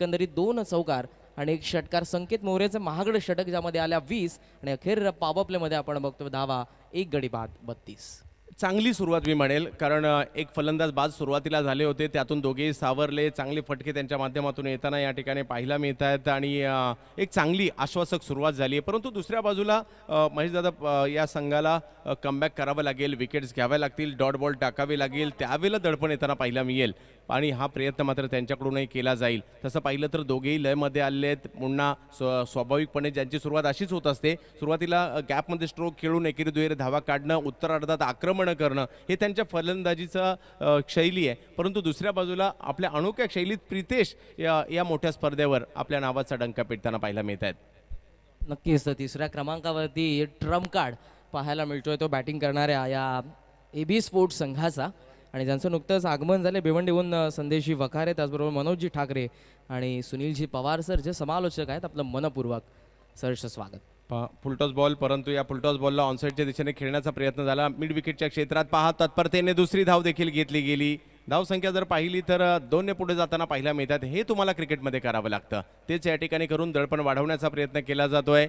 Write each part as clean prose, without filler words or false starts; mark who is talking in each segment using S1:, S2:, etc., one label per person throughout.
S1: एकंदरीत 2 चौकार आणि 1 षटकार. संकेत मोरेचं महागडं षटक ज्यामध्ये आल्या 20 आणि अखेर पॉवर प्लेमध्ये आपण बघतो धावा 1 गडी बाद 32.
S2: चांगली सुरुवात मी म्हणेल, कारण एक फलंदाज बाद सुरुवातीला झाले होते, त्यातून दोघेही सावरले. चांगले फटके त्यांच्या माध्यमातून येताना या ठिकाणी पाहायला मिळत आहेत आणि एक चांगली आश्वासक सुरुवात झाली आहे. परंतु दुसऱ्या बाजूला महेशदादा या संघाला कमबॅक करावं लागेल, विकेट्स घ्याव्या लागतील, डॉट बॉल टाकावे लागेल, त्यावेळेला दडपण येताना पाहायला मिळेल आणि हा प्रयत्न मात्र त्यांच्याकडूनही केला जाईल. तसं पाहिलं तर दोघेही लयमध्ये आले आहेत. पुन्हा स्वाभाविकपणे ज्यांची सुरुवात अशीच होत असते, सुरुवातीला गॅपमध्ये स्ट्रोक खेळून एकेरी दुहेरी धावा काढणं, उत्तरार्धात आक्रमण करणं हे त्यांच्या फलंदाजीचा शैली आहे. परंतु दुसऱ्या बाजूला आपल्या अनोख्या शैलीत प्रितेश या मोठ्या स्पर्धेवर आपल्या नावाचा डंका पेटताना पाहायला मिळत आहेत.
S1: नक्कीच तिसऱ्या क्रमांकावरती ट्रम्प कार्ड पाहायला मिळतोय तो बॅटिंग करणाऱ्या या AB स्पोर्ट्स संघाचा आणि ज्यांचं नुकतंच आगमन झाले भिवंडीहून संदेशजी वखारे, त्याचबरोबर मनोजजी ठाकरे आणि सुनीलजी पवार सर जे समालोचक आहेत. आपलं मनपूर्वक सहर्ष स्वागत.
S2: फुलटॉस बॉल, परंतु या फुलटॉस बॉलला ऑनसाईडच्या दिशेने खेळण्याचा प्रयत्न झाला. मिड विकेटच्या क्षेत्रात पहा तत्परतेने दुसरी धाव देखील घेतली गेली. धावसंख्या जर पाहिली तर 2 ने पुढे जाताना पाहायला मिळतात. हे तुम्हाला क्रिकेटमध्ये करावं लागतं, तेच या ठिकाणी करून दडपण वाढवण्याचा प्रयत्न केला जातोय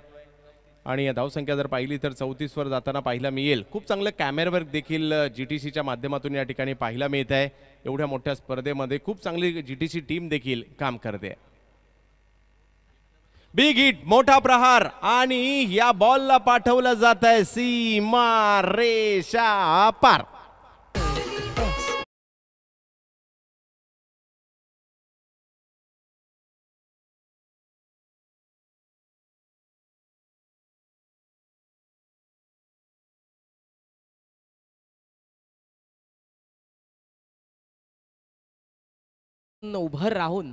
S2: आणि या धावसंख्या जर पाहिली तर 34 वर जाताना पाहायला मिळेल. खूप चांगलं कॅमेरावर्क देखील GTCच्या माध्यमातून या ठिकाणी पाहायला मिळत आहे. एवढ्या मोठ्या स्पर्धेमध्ये खूप चांगली GTC टीम देखील काम करते. बिग हिट, मोठा प्रहार आणि या बॉलला पाठवलं जात आहे सीमा रेषा पार.
S1: उभं राहून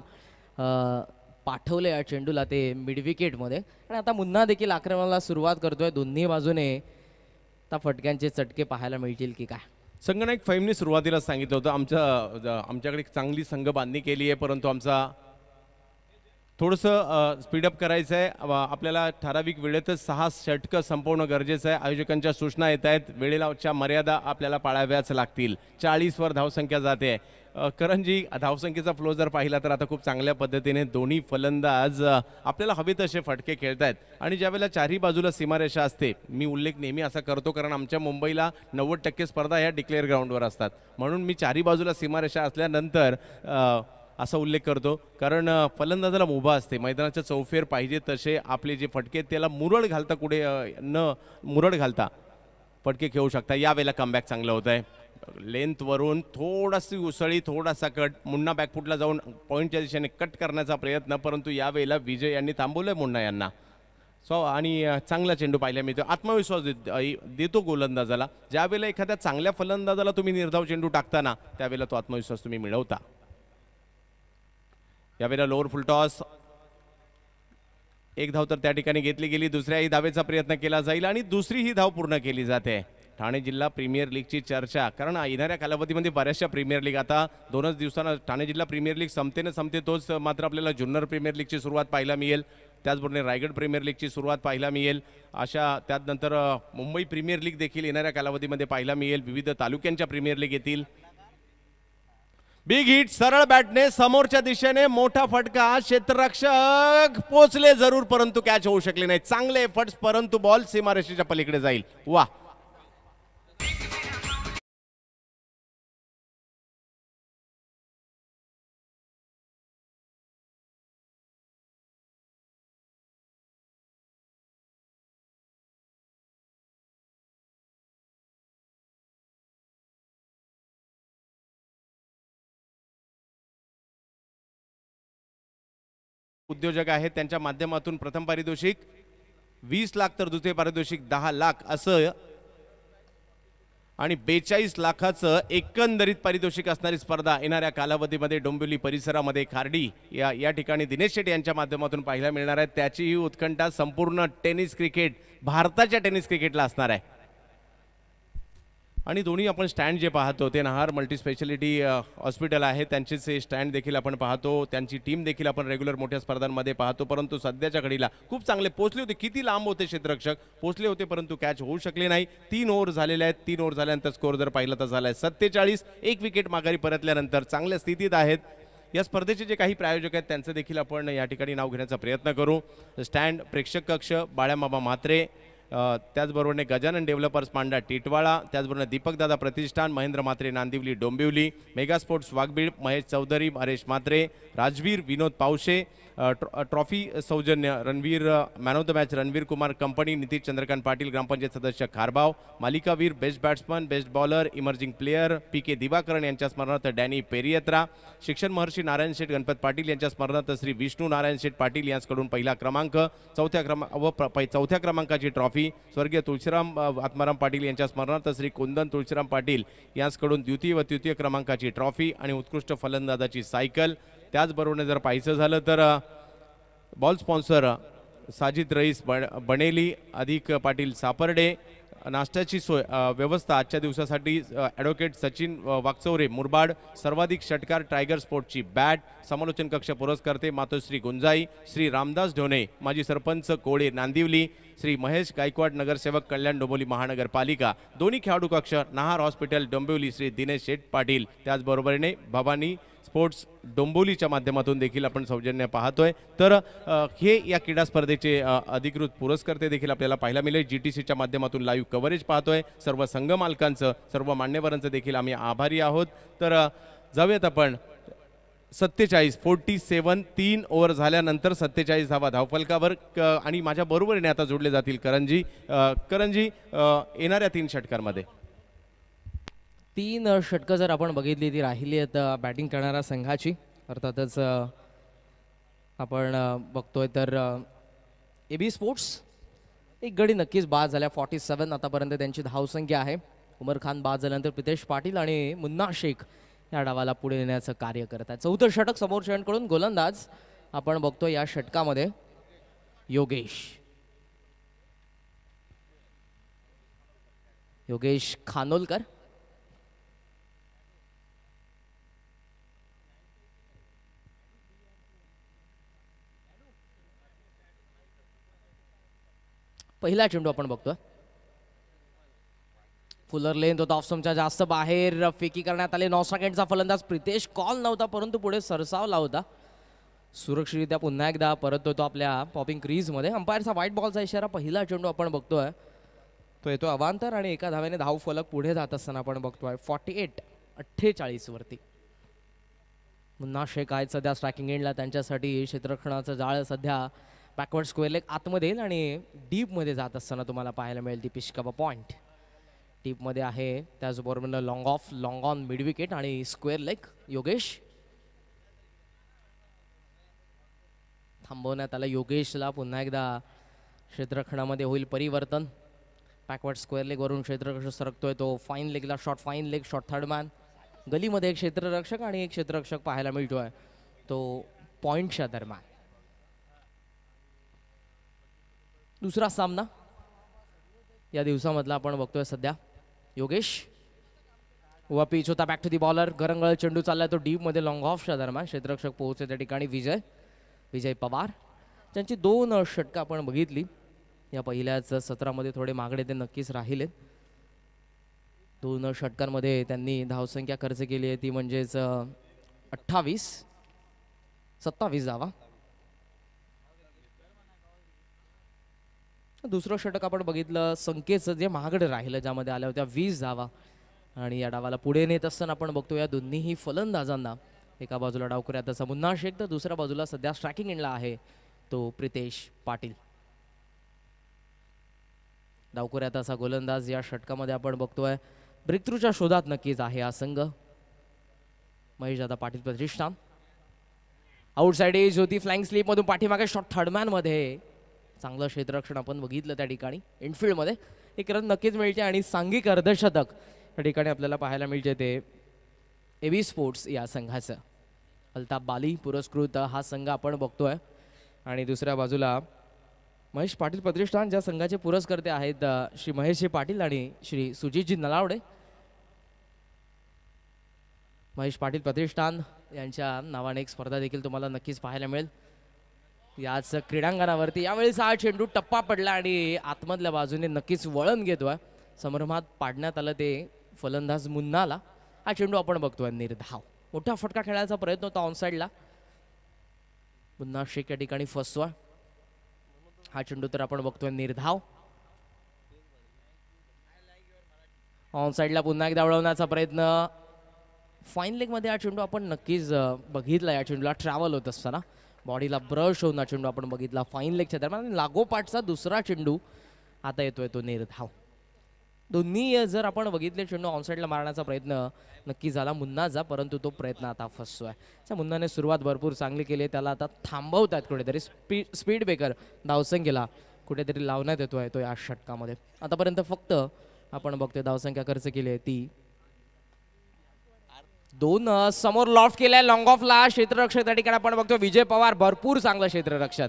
S1: पाठवले या चेंडूला ते मिड विकेटमध्ये आणि आता मुन्हा देखील आक्रमणाला सुरुवात करतोय. दोन्ही बाजूने आता फटक्यांचे चटके पाहायला मिळतील की काय.
S2: संगनायक फैमने सुरुवातीला सांगितलं होतं आमच्याकडे चांगली संघ बांधणी केली आहे, परंतु आमचा थोडंसं स्पीडअप करायचं आहे. आपल्याला ठराविक वेळेतच 6 षटकं संपवणं गरजेचं आहे. आयोजकांच्या सूचना येत आहेत, वेळेच्या मर्यादा आपल्याला पाळाव्याच लागतील. 40 वर धावसंख्या जाते. करणजी, धावसंख्येचा फ्लो जर पाहिला तर आता खूप चांगल्या पद्धतीने दोन्ही फलंदाज आपल्याला हवे तसे फटके खेळत आहेत आणि ज्यावेळेला चारही बाजूला सीमारेषा असते, मी उल्लेख नेहमी असा करतो कारण आमच्या मुंबईला 90% स्पर्धा ह्या डिक्लेअर ग्राउंडवर असतात, म्हणून मी चारही बाजूला सीमारेषा असल्यानंतर असा उल्लेख करतो, कारण फलंदाजाला मुभा असते. मैदानाच्या चौफेर पाहिजे तसे आपले जे फटके त्याला मुरड घालता, कुठे न मुरड घालता फटके खेळू शकता. यावेळेला कमबॅक चांगलं होत आहे. लेंथवरून थोडाशी उसळी, थोडासा कट, मुन्ना बॅकफुटला जाऊन पॉईंटच्या दिशेने कट करण्याचा प्रयत्न, परंतु यावेळेला विजय यांनी थांबवलंय मुन्ना यांना. आणि चांगला चेंडू पाहायला मिळतो. आत्मविश्वास देतो गोलंदाजाला. ज्यावेळेला एखाद्या चांगल्या फलंदाजाला तुम्ही निर्धाव चेंडू टाकताना त्यावेळेला तो आत्मविश्वास तुम्ही मिळवता. यावेळेला लोअर फुल टॉस, 1 धाव तर त्या ठिकाणी घेतली गेली. दुसऱ्याही धावेचा प्रयत्न केला जाईल आणि दुसरी ही धाव पूर्ण केली जाते. ठाणे जिल्हा प्रीमियर लीगची चर्चा, कारण येणाऱ्या कालावधीमध्ये बऱ्याचशा प्रीमियर लीग, आता 2च दिवसांना ठाणे जिल्हा प्रीमियर लीग संपते तोच मात्र आपल्याला जुन्नर प्रीमियर लीगची सुरुवात पाहायला मिळेल. त्याचबरोबर रायगड प्रीमियर लीगची सुरुवात पाहायला मिळेल. अशा त्यानंतर मुंबई प्रीमियर लीग देखील येणाऱ्या कालावधीमध्ये पाहायला मिळेल. विविध तालुक्यांच्या प्रीमियर लीग येतील. बिग हिट, सरळ बॅटने समोरच्या दिशेने मोठा फटका, क्षेत्ररक्षक पोचले जरूर परंतु कॅच होऊ शकले नाही. चांगले एफर्ट्स, परंतु बॉल सीमारेषेच्या पलीकडे जाईल. वा, उद्योजक आहेत त्यांच्या माध्यमातून प्रथम पारितोषिक 20 लाख तर द्वितीय पारितोषिक 10 लाख असं आणि 42 लाखाचं एकंदरीत पारितोषिक असणारी स्पर्धा येणाऱ्या कालावधीमध्ये डोंबिवली परिसरामध्ये खार्डी या ठिकाणी दिनेश शेट्टी यांच्या माध्यमातून पाहायला मिळणार आहे. त्याची ही उत्कंठा संपूर्ण टेनिस क्रिकेट, भारताच्या टेनिस क्रिकेटला असणार आहे. आणि दोन्ही आपण स्टँड जे पाहतो ते नहार मल्टी स्पेशालिटी हॉस्पिटल आहे, त्यांचेच स्टँड देखील आपण पाहतो. त्यांची टीम देखील आपण रेग्युलर मोठ्या स्पर्धांमध्ये पाहतो. परंतु सध्याच्या घडीला खूप चांगले पोहोचले होते. किती लांब होते क्षेत्ररक्षक, पोहोचले होते परंतु कॅच होऊ शकले नाही. 3 ओव्हर झालेले आहेत. 3 ओव्हर झाल्यानंतर स्कोर जर पाहिला तर झालाय 47. 1 विकेट माघारी परतल्यानंतर चांगल्या स्थितीत आहेत. या स्पर्धेचे जे काही प्रायोजक आहेत त्यांचं देखील आपण या ठिकाणी नाव घेण्याचा प्रयत्न करू. स्टँड प्रेक्षक कक्ष बाळ्यामामा म्हात्रे, त्याचबरोबरने गजानन डेव्हलपर्स पांडा टिटवाळा, त्याचबरोबर दीपकदादा प्रतिष्ठान Mahendra Mhatre Nandivali Dombivli, mega sports Waghbil Mahesh Chaudhari Haresh Mhatre, Rajveer Vinod Pawshe, trophy सौजन्य Ranveer man of the match Ranveer Kumar company, Nitish Chandrakant Patil ग्रामपंचायत सदस्य खारबाव, मालिकावीर best batsman best bowler emerging player PK Divakaran यांच्या स्मरणार्थ डॅनी पेरियत्रा, शिक्षण महर्षी नारायण शेठ गणपत पाटील यांच्या स्मरणार्थ श्री विष्णू नारायण शेठ पाटील यांच्याकडून पहिला क्रमांक, चौथ्या क्रमांकाची ट्रॉफी स्वर्गीय तुळशीराम आत्माराम पाटील यांच्या स्मरणार्थ श्री कुंदन तुळशीराम पाटील यांच्याकडून द्वितीय व तृतीय क्रमांकाची ट्रॉफी आणि उत्कृष्ट फलंदाजाची सायकल. त्याचबरोबर जर पाहायचं झालं तर बॉल स्पॉन्सर साजिद रईस बनेली अधिक पाटील सापर्डे, नाश्त्याची सोय व्यवस्था आजच्या दिवसासाठी ॲडव्होकेट सचिन वाकचौरे मुरबाड, सर्वाधिक षटकार टायगर स्पोर्टची बॅट, समालोचन कक्ष पुरस्कर्ते मातोश्री गुंजाई, श्री रामदास ढोणे माजी सरपंच कोळे नांदिवली, श्री महेश गायकवाड नगरसेवक कल्याण डोंबिवली महानगरपालिका, दोन्ही खेळाडू कक्ष नाहार हॉस्पिटल डोंबिवली श्री दिनेश शेठ पाटील, त्याचबरोबरीने भवानी स्पोर्ट्स डोंबिवलीच्या माध्यमातून देखील आपण सौजन्य पाहतोय. तर हे या क्रीडा स्पर्धेचे अधिकृत पुरस्कर्ते देखील आपल्याला पाहायला मिळेल. GTCच्या माध्यमातून लाईव्ह कव्हरेज पाहतोय. सर्व संघ मालकांचं सर्व मान्यवरांचं देखील आम्ही आभारी आहोत. तर जाऊयात आपण 47 3 ओव्हर झाल्यानंतर 47 धावा धावफलकावर आणि माझ्या बरोबरीने आता जोडले जातील करंजी. येणाऱ्या 3 षटकांमध्ये
S1: 3 षटकं जर आपण बघितली ती राहिली आहेत बॅटिंग करणाऱ्या संघाची. अर्थातच आपण बघतोय तर AB स्पोर्ट्स एक गडी नक्कीच बाद झाल्या. 47 आतापर्यंत त्यांची धावसंख्या आहे. उमर खान बाद झाल्यानंतर प्रितेश पाटील आणि मुन्ना शेख या डावाला पुढे नेण्याचं कार्य करत आहे. 4थं षटक समोरच्यांकडून गोलंदाज आपण बघतोय या षटकामध्ये योगेश खानोलकर. पहिला चेंडू आपण बघतोय. फुलर लेंथ होता ऑफस्टंपच्या जास्त बाहेर फेकी करण्यात आले. 9 सेकंडचा फलंदाज प्रितेश कॉल नव्हता परंतु पुढे सरसावला होता. सुरक्षितरित्या पुन्हा एकदा परत होतो आपल्या पॉपिंग क्रीजमध्ये. अंपायरचा व्हाईट बॉलचा इशारा. पहिला चेंडू आपण बघतोय तो येतो अवांतर आणि एका धावेने धाव फलक पुढे जात असताना आपण बघतोय 48-48 वरती. मुन्ना शेख आहेत सध्या स्ट्रायकिंग एंडला. त्यांच्यासाठी क्षेत्ररक्षणाचं जाळ सध्या बॅकवर्ड स्क्वेअर लेग आतमध्ये येईल आणि डीपमध्ये जात असताना तुम्हाला पाहायला मिळेल ती पिशकाबा पॉईंट. डीपमध्ये आहे. त्याचबरोबर long of long on mid wicket आणि स्क्वेअर लेग. योगेश थांबवण्यात आला. योगेशला पुन्हा एकदा क्षेत्ररक्षणामध्ये होईल परिवर्तन. बॅकवर्ड स्क्वेअर लेगवरून क्षेत्ररक्षक सरकतोय तो फाईन लेगला. Fine leg shot third man. गलीमध्ये एक क्षेत्ररक्षक आणि एक क्षेत्ररक्षक पाहायला मिळतोय तो पॉईंटच्या दरम्यान. दुसरा सामना या दिवसामधला आपण बघतोय सध्या. योगेश व पिच होता बॅक टू दी बॉलर. गरंगळ चेंडू चाललाय तो डीपमध्ये लॉंग ऑफच्या दरम्यान. क्षेत्ररक्षक पोहोचले त्या ठिकाणी विजय पवार. त्यांची 2 षटकं आपण बघितली या पहिल्याच सत्रामध्ये. थोडे मागडे ते नक्कीच राहिलेत. 2 षटकांमध्ये त्यांनी धावसंख्या खर्च केली आहे ती म्हणजेच 27 धावा. दुसरं षटक आपण बघितलं संकेतचं जे महागडे राहिलं ज्यामध्ये आल्या होत्या 20 धावा आणि या डावाला पुढे नेत असताना आपण बघतो या दोन्हीही फलंदाजांना. एका बाजूला डावकऱ्या तसा मुन्ना शेख तर दुसऱ्या बाजूला सध्या स्ट्रायकिंग एंडला आहे तो प्रितेश पाटील. डावकऱ्या तसा गोलंदाज या षटकामध्ये आपण बघतोय ब्रेकथ्रूच्या शोधात नक्कीच आहे हा संघ. महेश दादा पाटील प्रतिष्ठान. आउटसाइड एज होती फ्लाइंग स्लीप मधून पाठीमागे शॉट थर्डमॅन मध्ये. चांगलं क्षेत्ररक्षण आपण बघितलं त्या ठिकाणी. इनफिल्डमध्ये एक रन नक्कीच मिळते आणि सांघिक अर्धशतक त्या ठिकाणी आपल्याला पाहायला मिळते ते AB स्पोर्ट्स या संघाचं. अल्ताफ बाली पुरस्कृत हा संघ आपण बघतोय आणि दुसऱ्या बाजूला महेश पाटील प्रतिष्ठान ज्या संघाचे पुरस्कर्ते आहेत श्री महेशजी पाटील आणि श्री सुजितजी नलावडे. महेश पाटील प्रतिष्ठान यांच्या नावाने एक स्पर्धा देखील तुम्हाला नक्कीच पाहायला मिळेल याच क्रीडांगणावरती. यावेळेस हा चेंडू टप्पा पडला आणि आतमधल्या बाजूने नक्कीच वळण घेतोय. संभ्रमात पाडण्यात आलं ते फलंदाज मुन्नाला. हा चेंडू आपण बघतोय निर्धाव. मोठा फटका खेळायचा प्रयत्न होता ऑनसाईडला. पुन्हा शेख या ठिकाणी फसवा. हा चेंडू तर आपण बघतोय निर्धाव. ऑन साईडला पुन्हा एकदा उडवण्याचा प्रयत्न. फाईन लेग मध्ये हा चेंडू आपण नक्कीच बघितला. या चेंडूला ट्रॅव्हल होत असताना बॉडीला ब्रश होऊन हा चेंडू आपण बघितला फाईन लेगच्या दरम्यान. लागोपाठचा दुसरा चेंडू आता येतोय तो निर्धाव. दोन्ही जर आपण बघितले चेंडू ऑनसाईडला मारण्याचा प्रयत्न नक्की झाला मुन्नाचा, परंतु तो प्रयत्न आता फसतोय. मुन्नाने सुरुवात भरपूर चांगली केली आहे. त्याला आता थांबवतात कुठेतरी. स्पीड ब्रेकर धावसंख्येला कुठेतरी लावण्यात येतोय तो या षटकामध्ये. आतापर्यंत फक्त आपण बघतोय धावसंख्या खर्च केली आहे ती 2. समोर लॉफ्ट केलाय लॉंग ऑफला क्षेत्ररक्षक त्या ठिकाणी आपण बघतोय विजय पवार. भरपूर चांगलं क्षेत्ररक्षण.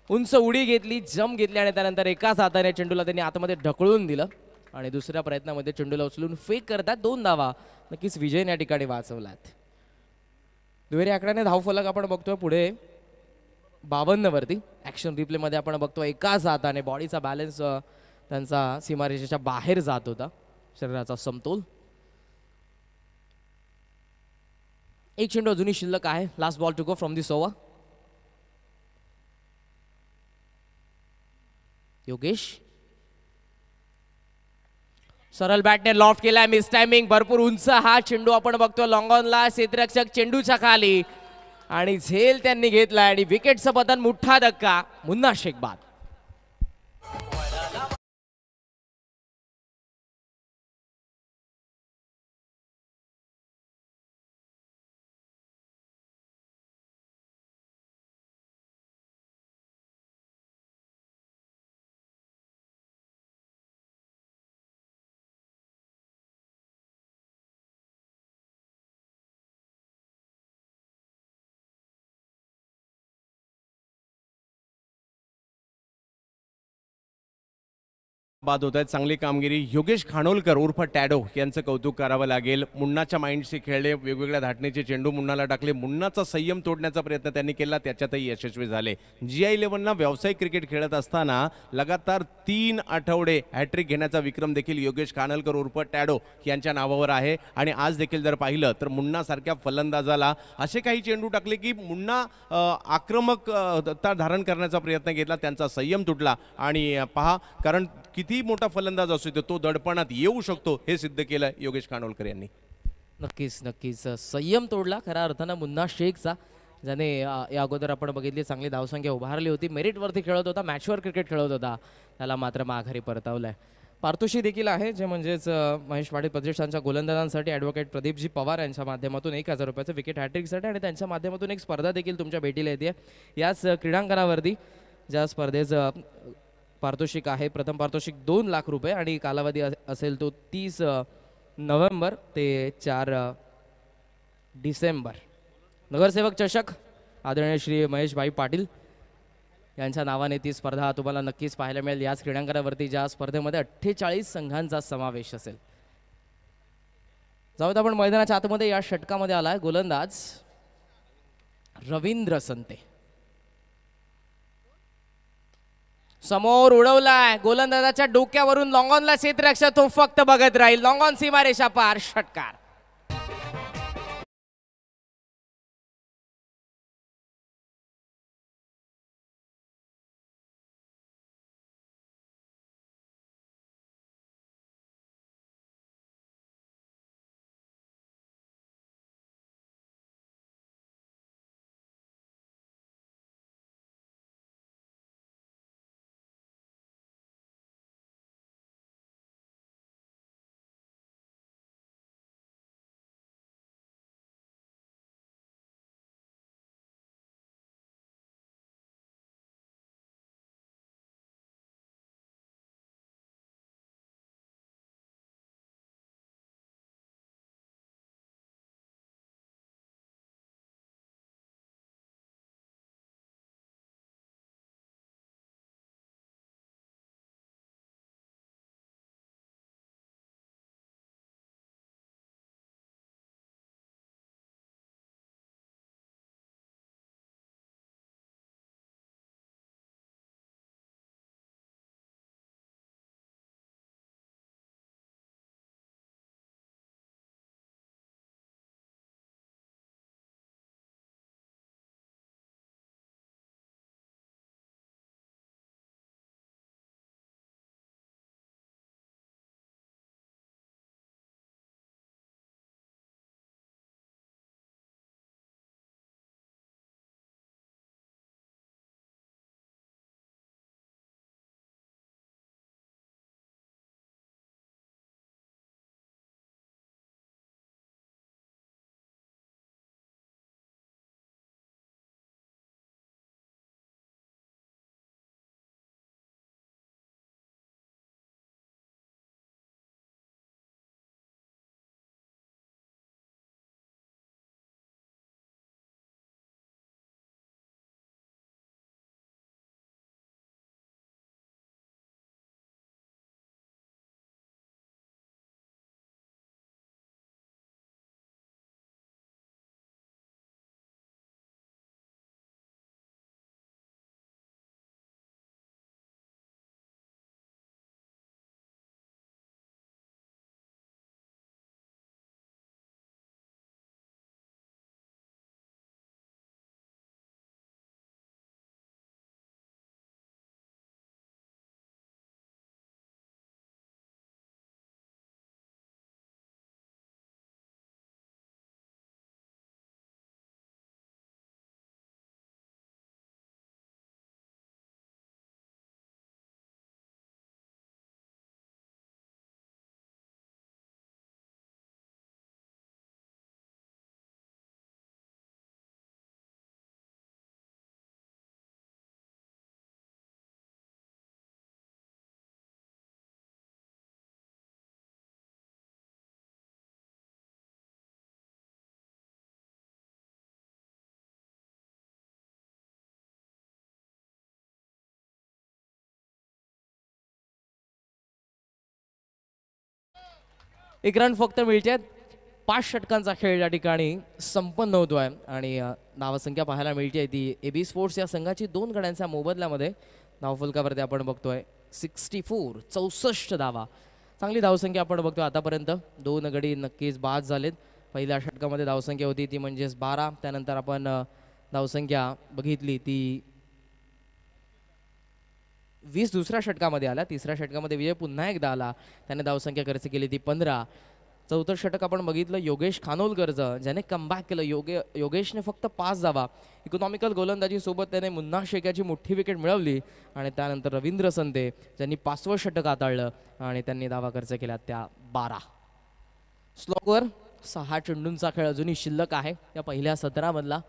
S1: उंच उडी घेतली, जम घेतली आणि त्यानंतर एकाच हाताने चेंडूला त्यांनी आतमध्ये ढकलून दिलं आणि दुसऱ्या प्रयत्नामध्ये चेंडूला उचलून फेक करतात. 2 धावा नक्कीच विजयने या ठिकाणी वाचवल्यात. दुहेरी आकड्याने धावफलक आपण बघतोय पुढे 52 वरती. ऍक्शन रिप्ले मध्ये आपण बघतोय एकाच हाताने बॉडीचा बॅलन्स त्यांचा सीमारेषेच्या बाहेर जात होता. शरीराचा समतोल. एक चेंडू अजूनही शिल्लक आहे. Last ball to go from this over. Yogesh सरळ बॅटने लॉफ्ट केलाय. Miss timing. भरपूर उंच हा चेंडू आपण बघतो लॉंग ऑनला. क्षेत्ररक्षक चेंडूच्या खाली आणि झेल त्यांनी घेतलाय आणि विकेटचं पतन. मोठा धक्का. मुन्ना शेख बाद.
S2: बाद होत आहेत. चांगली कामगिरी. योगेश खानोलकर उर्फ टॅडो यांचं कौतुक करावं लागेल. मुन्नाच्या माइंडशी खेळले. वेगवेगळ्या धाटणीचे चेंडू मुन्नाला टाकले. मुन्नाचा संयम तोडण्याचा प्रयत्न त्यांनी केला. त्याच्यातही यशस्वी झाले. GI11 व्यावसायिक क्रिकेट खेळत असताना लगातार 3 आठवडे हॅट्रिक घेण्याचा विक्रम देखील योगेश खानोलकर उर्फ टॅडो यांच्या नावावर आहे. आणि आज देखील जर पाहिलं तर मुन्नासारख्या फलंदाजाला असे काही चेंडू टाकले की मुन्ना आक्रमकता धारण करण्याचा प्रयत्न केला. त्यांचा संयम तुटला आणि पहा कारण किती मोठा फलंदाज असू तो दडपणात येऊ शकतो हे सिद्ध केलं योगेश खानोलकर यांनी.
S1: नक्कीच नक्कीच संयम तोडला खऱ्या अर्थानं मुन्ना शेखचा, ज्याने या अगोदर आपण बघितली चांगली धावसंख्या उभारली होती. मेरिटवरती खेळत होता, मॅचवर क्रिकेट खेळत होता. त्याला मात्र माघारी परतावलंय. पारितोषिक देखील आहे जे म्हणजेच महेश पाटील प्रतिष्ठानच्या गोलंदाजांसाठी ॲडव्होकेट प्रदीपजी पवार यांच्या माध्यमातून 1000 रुपयाचं विकेट हॅट्रिकसाठी आणि त्यांच्या माध्यमातून एक स्पर्धा देखील तुमच्या भेटीला येते. याच क्रीडांगणावरती ज्या स्पर्धेचं पारितोषिक आहे, प्रथम पारितोषिक 2 लाख रुपये आणि कालावधी असेल तो 30 नोव्हेंबर ते 4 डिसेंबर. नगरसेवक चषक आदरणीय श्री महेशभाई पाटील यांच्या नावाने ती स्पर्धा तुम्हाला नक्कीच पाहायला मिळेल याच क्रीडांगणावरती, ज्या स्पर्धेमध्ये 48 संघांचा समावेश असेल. जाऊयात आपण मैदानाच्या आतमध्ये. या षटकामध्ये आलाय गोलंदाज रवींद्र संते. समोर उडवलाय गोलंदाजाच्या डोक्यावरून लॉंग ऑनला क्षेत्ररक्षक तो फक्त बघत राहील. लॉंग ऑन सीमारेषा पार. षटकार. एक रन फक्त मिळते. 5 षटकांचा खेळ या ठिकाणी संपन्न होतोय आणि धावसंख्या पाहायला मिळते ती AB स्पोर्ट्स या संघाची 2 गड्यांच्या मोबदल्यामध्ये धावफलकावरती आपण बघतोय 64 64 धावा. चांगली धावसंख्या आपण बघतोय आतापर्यंत. 2 गडी नक्कीच बाद झालेत. पहिल्या षटकामध्ये धावसंख्या होती ती म्हणजेच 12. त्यानंतर आपण धावसंख्या बघितली ती 20 दुसऱ्या षटकामध्ये आला. तिसऱ्या षटकामध्ये विजय पुन्हा एकदा आला. त्याने धावसंख्या खर्च केली ती 15. चौथं षटक आपण बघितलं योगेश खानोलकरचं, ज्याने कमबॅक केलं. योगेशने फक्त 5 धावा. इकॉनॉमिकल गोलंदाजीसोबत त्याने मुन्ना शेख्याची मोठी विकेट मिळवली आणि त्यानंतर रवींद्र संते ज्यांनी 5वं षटक हाताळलं आणि त्यांनी धावा खर्च केल्या त्या 12. स्लोवर 6 चेंडूंचा खेळ अजूनही शिल्लक आहे या पहिल्या 17 मधला.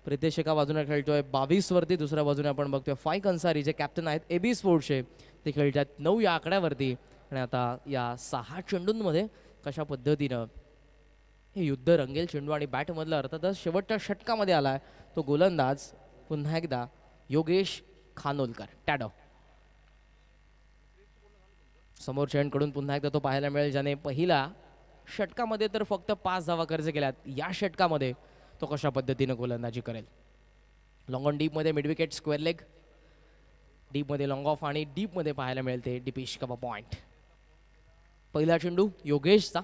S1: प्रितेश एका बाजूने खेळतोय 22 वरती. दुसऱ्या बाजूने आपण बघतोय फाईक अन्सारी जे कॅप्टन आहेत AB स्पोर्ट्सचे, ते खेळतात 9 या आकड्यावरती. आणि आता या 6 चेंडूंमध्ये कशा पद्धतीनं हे युद्ध रंगेल. चेंडू आणि बॅटमधलं अर्थातच शेवटच्या षटकामध्ये आलाय तो गोलंदाज पुन्हा एकदा योगेश खानोलकर टॅडो. समोरच्या एंडकडून पुन्हा एकदा तो पाहायला मिळेल, ज्याने पहिल्या षटकामध्ये तर फक्त 5 धावा खर्च केल्यात. या षटकामध्ये तो कशा पद्धतीनं गोलंदाजी करेल. लॉंग ऑन डीपमध्ये मिड विकेट स्क्वेअर लेग, डीपमध्ये लॉंग ऑफ आणि डीपमध्ये पाहायला मिळते डिपिश कबा पॉइंट. पहिला चेंडू योगेशचा,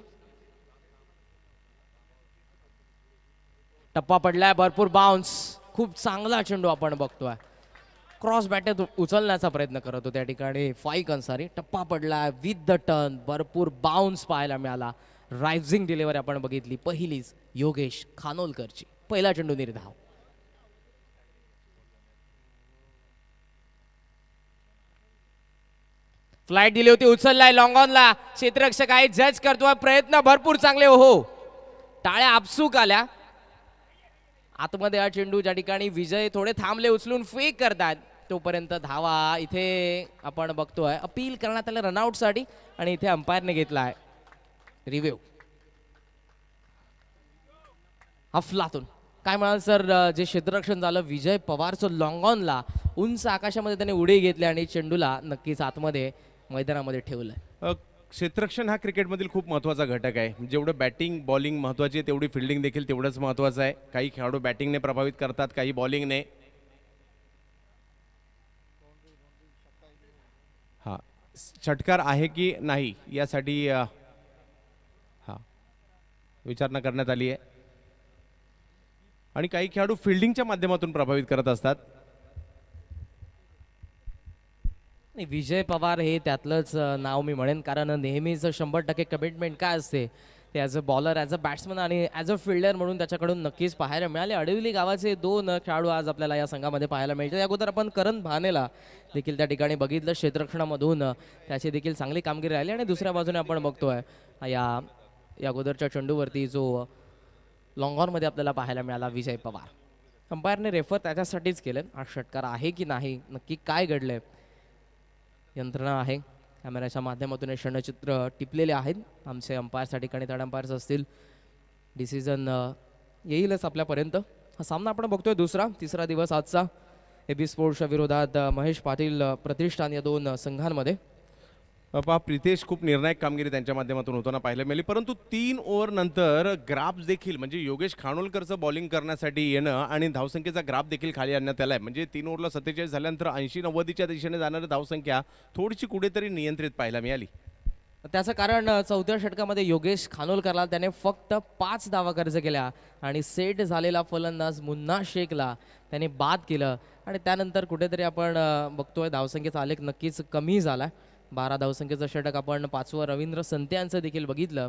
S1: टप्पा पडलाय, भरपूर बाउन्स. खूप चांगला चेंडू आपण बघतोय. क्रॉस बॅटेत उचलण्याचा प्रयत्न करत होता त्या ठिकाणी फाईक अन्सारी. टप्पा पडलाय विथ द टर्न, भरपूर बाउन्स पाहायला मिळाला. रायझिंग डिलिव्हरी आपण बघितली पहिलीच योगेश खानोलकरची. पहिला चेंडू निर्धाव. फ्लाइट दिली होती, उचललाय लॉंग ऑनला. क्षेत्ररक्षक आहे, जज करतोय. प्रयत्न भरपूर चांगले. हो, टाळ्या आपसूक आल्या. आतमध्ये हा चेंडू ज्या ठिकाणी विजय थोडे थांबले, उचलून फेक करतात तोपर्यंत धावा इथे आपण बघतोय. अपील करण्यात आलं रनआउटसाठी आणि इथे अंपायरने घेतलाय रिव्ह्यू. अफलातून काय म्हणाल सर, जे क्षेत्ररक्षण झालं विजय पवारचं लॉंग ऑनला, उंच आकाशामध्ये त्याने उडी घेतली आणि चेंडूला नक्कीच आतमध्ये मैदानामध्ये ठेवलंय.
S2: क्षेत्ररक्षण हा क्रिकेटमधील खूप महत्त्वाचा घटक आहे. जेवढं बॅटिंग बॉलिंग महत्त्वाची आहे तेवढी फिल्डिंग देखील तेवढंच महत्त्वाचं आहे. काही खेळाडू बॅटिंगने प्रभावित करतात, काही बॉलिंगने. हा षटकार आहे की नाही यासाठी हा विचारणा करण्यात आली आहे. आणि काही खेळाडू फिल्डिंगच्या माध्यमातून प्रभावित करत असतात.
S1: विजय पवार हे त्यातलंच नाव मी म्हणेन, कारण नेहमीच 100% कमिटमेंट काय असते ते as a bowler, as a batsman आणि ॲज अ फिल्डर म्हणून त्याच्याकडून नक्कीच पाहायला मिळाले. अडविली गावाचे 2 खेळाडू आज आपल्याला या संघामध्ये पाहायला मिळतात. या अगोदर आपण करण भानेला देखील त्या ठिकाणी बघितलं, क्षेत्ररक्षणामधून त्याची देखील चांगली कामगिरी राहिली. आणि दुसऱ्या बाजूने आपण बघतोय या अगोदरच्या चेंडूवरती जो लॉंग ऑनमध्ये आपल्याला पाहायला मिळाला विजय पवार. अंपायरने रेफर त्याच्यासाठीच केलं. हा षटकार आहे की नाही, नक्की काय घडलंय, यंत्रणा आहे. कॅमेऱ्याच्या माध्यमातून हे क्षणचित्र टिपलेले आहेत आमचे अंपायर्स त्या ठिकाणी. थर्ड अंपायर्स असतील. डिसिजन येईलच आपल्यापर्यंत. हा सामना आपण बघतोय दुसरा तिसरा दिवस आजचा AB स्पोर्ट्सच्या विरोधात महेश पाटील प्रतिष्ठान या 2 संघांमध्ये.
S2: पहा प्रितेश, खूप निर्णायक कामगिरी त्यांच्या माध्यमातून होताना पाहायला मिळाली. परंतु 3 ओव्हर नंतर ग्राफ देखील म्हणजे योगेश खानोलकरचं बॉलिंग करण्यासाठी येणं आणि धावसंख्येचा ग्राफ देखील खाली आणण्यात आलाय. म्हणजे 3 ओव्हरला 47 झाल्यानंतर 80-90च्या दिशेने जाणारी धावसंख्या थोडीशी कुठेतरी नियंत्रित पाहायला मिळाली.
S1: त्याचं कारण चौथ्या षटकामध्ये योगेश खानोलकरला त्याने फक्त 5 धावा खर्च केल्या आणि सेट झालेला फलंदाज मुन्ना शेखला त्याने बाद केलं. आणि त्यानंतर कुठेतरी आपण बघतोय धावसंख्येचा आलेख नक्कीच कमी झाला. 12 धावसंख्येचं षटक आपण 5वं रवींद्र संते यांचं देखील बघितलं.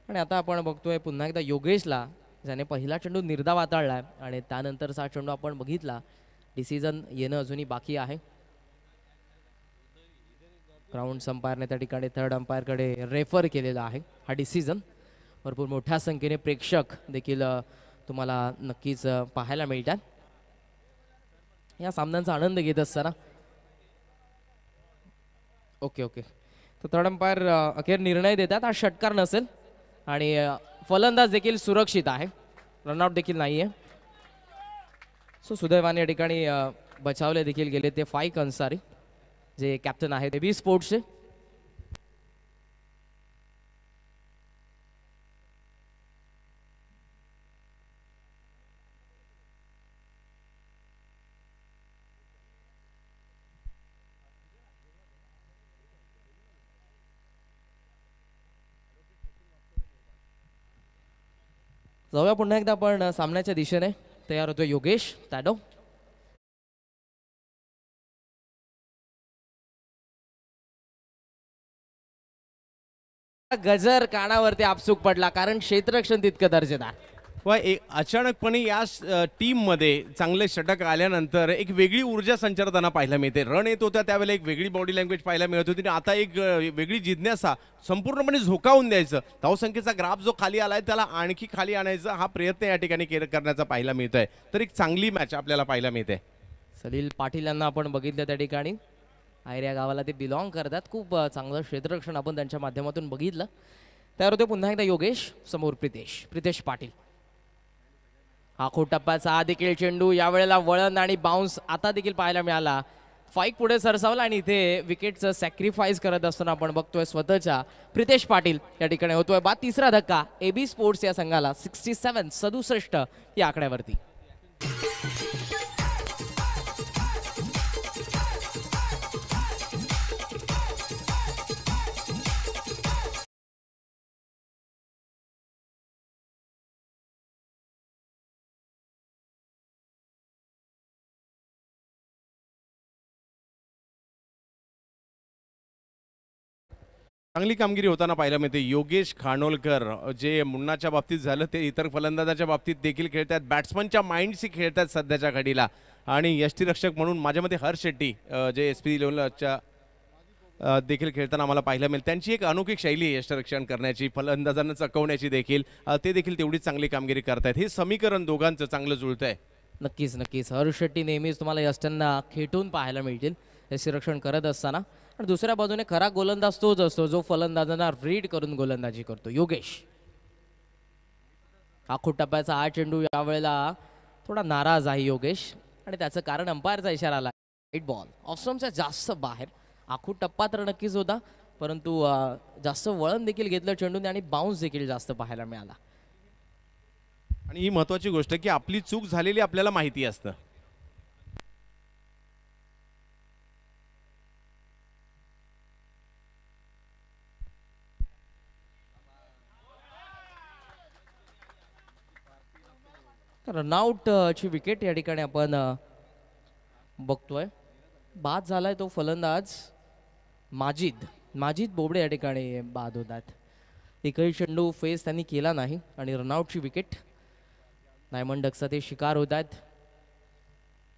S1: आणि आता आपण बघतोय पुन्हा एकदा योगेशला, ज्याने पहिला चेंडू निर्धाव हाताळलाय आणि त्यानंतरचा चेंडू आपण बघितला. डिसिजन येणं अजूनही बाकी आहे. ग्राउंड अंपायरने त्या ठिकाणी थर्ड अंपायरकडे रेफर केलेला आहे हा डिसिजन. भरपूर मोठ्या संख्येने प्रेक्षक देखील तुम्हाला नक्कीच पाहायला मिळतात या सामन्यांचा आनंद घेत असताना. ओके ओके, तर थर्ड अंपायर अखेर निर्णय देतात. हा षटकार नसेल आणि फलंदाज देखील सुरक्षित आहे, रनआउट देखील नाही आहे. सो सुदैवाने या ठिकाणी बचावले देखील गेले ते फाईक अन्सारी जे कॅप्टन आहेत AB स्पोर्ट्सचे. जाऊया पुन्हा एकदा आपण सामन्याच्या दिशेने. तयार होतोय योगेश तॅडो. गजर कानावरती आपसूक पडला कारण क्षेत्ररक्षण तितकं दर्जेदार.
S2: व एक अचानकपणे या टीममध्ये चांगले षटक आल्यानंतर एक वेगळी ऊर्जा संचारताना पाहायला मिळते. रन येत होता त्यावेळेला एक वेगळी बॉडी लँग्वेज पाहायला मिळत होती. आता एक वेगळी जिज्ञासा, संपूर्णपणे झोकावून द्यायचं, धावसंख्येचा ग्राफ जो खाली आलाय त्याला आणखी खाली आणायचा हा प्रयत्न या ठिकाणी करण्याचा पाहायला मिळतोय. तर एक चांगली मॅच आपल्याला पाहायला मिळते.
S1: सलील पाटील यांना आपण बघितलं त्या ठिकाणी. आयऱ्या गावाला ते बिलॉंग करतात. खूप चांगलं क्षेत्ररक्षण आपण त्यांच्या माध्यमातून बघितलं. तयार होते पुन्हा एकदा योगेश, समोर प्रितेश पाटील. आखो टप्प्याचा हा देखील चेंडू, यावेळेला वळण आणि बाउन्स आता देखील पाहायला मिळाला. फाईक पुढे सरसावला आणि इथे विकेटचं सॅक्रिफाईस करत असताना आपण बघतोय स्वतःच्या प्रितेश पाटील या ठिकाणी होतोय बाद. तिसरा धक्का AB स्पोर्ट्स या संघाला 67 या आकड्यावरती.
S2: चांगली कामगिरी होताना पाहायला मिळते. योगेश खानोलकर जे मुन्नाच्या बाबतीत झालं ते इतर फलंदाजाच्या बाबतीत देखील खेळतात. बॅट्समनच्या माइंडशी खेळतात सध्याच्या घडीला. आणि यष्टीरक्षक म्हणून माझ्या मते हर्ष शेट्टी जे SP11च्या देखील खेळताना आम्हाला पाहायला मिळेल. त्यांची एक अनोखी शैली आहे यष्टीरक्षण करण्याची, फलंदाजांना चकवण्याची देखील. ते देखील तेवढीच चांगली कामगिरी करतायत. हे समीकरण दोघांचं चांगलं जुळतंय.
S1: नक्कीच हर्ष शेट्टी नेहमीच तुम्हाला यष्ट्यांना खेटून पाहायला मिळतील यष्टीरक्षण करत असताना. आणि दुसऱ्या बाजूने खरा गोलंदाज तोच असतो जो फलंदाजांना रीड करून गोलंदाजी करतो. योगेश. आखो टप्प्याचा हा चेंडू, यावेळेला थोडा नाराज आहे योगेश आणि त्याचं कारण अंपायरचा इशारा आला. राईट बॉल ऑफस्टम्पच्या जास्त बाहेर. आखो टप्पा तर नक्कीच होता, परंतु जास्त वळण देखील घेतलं चेंडूने आणि बाउन्स देखील जास्त पाहायला मिळाला.
S2: आणि ही महत्वाची गोष्ट की आपली चूक झालेली आपल्याला माहिती असतं.
S1: रनआउट ची विकेट या ठिकाणी आपण बघतोय. बाद झालाय तो फलंदाज माजिद बोबडे या ठिकाणी बाद होतात. एकही चेंडू फेस त्यांनी केला नाही आणि रनआउटची विकेट. डायमंड डकचा ते शिकार होत आहेत.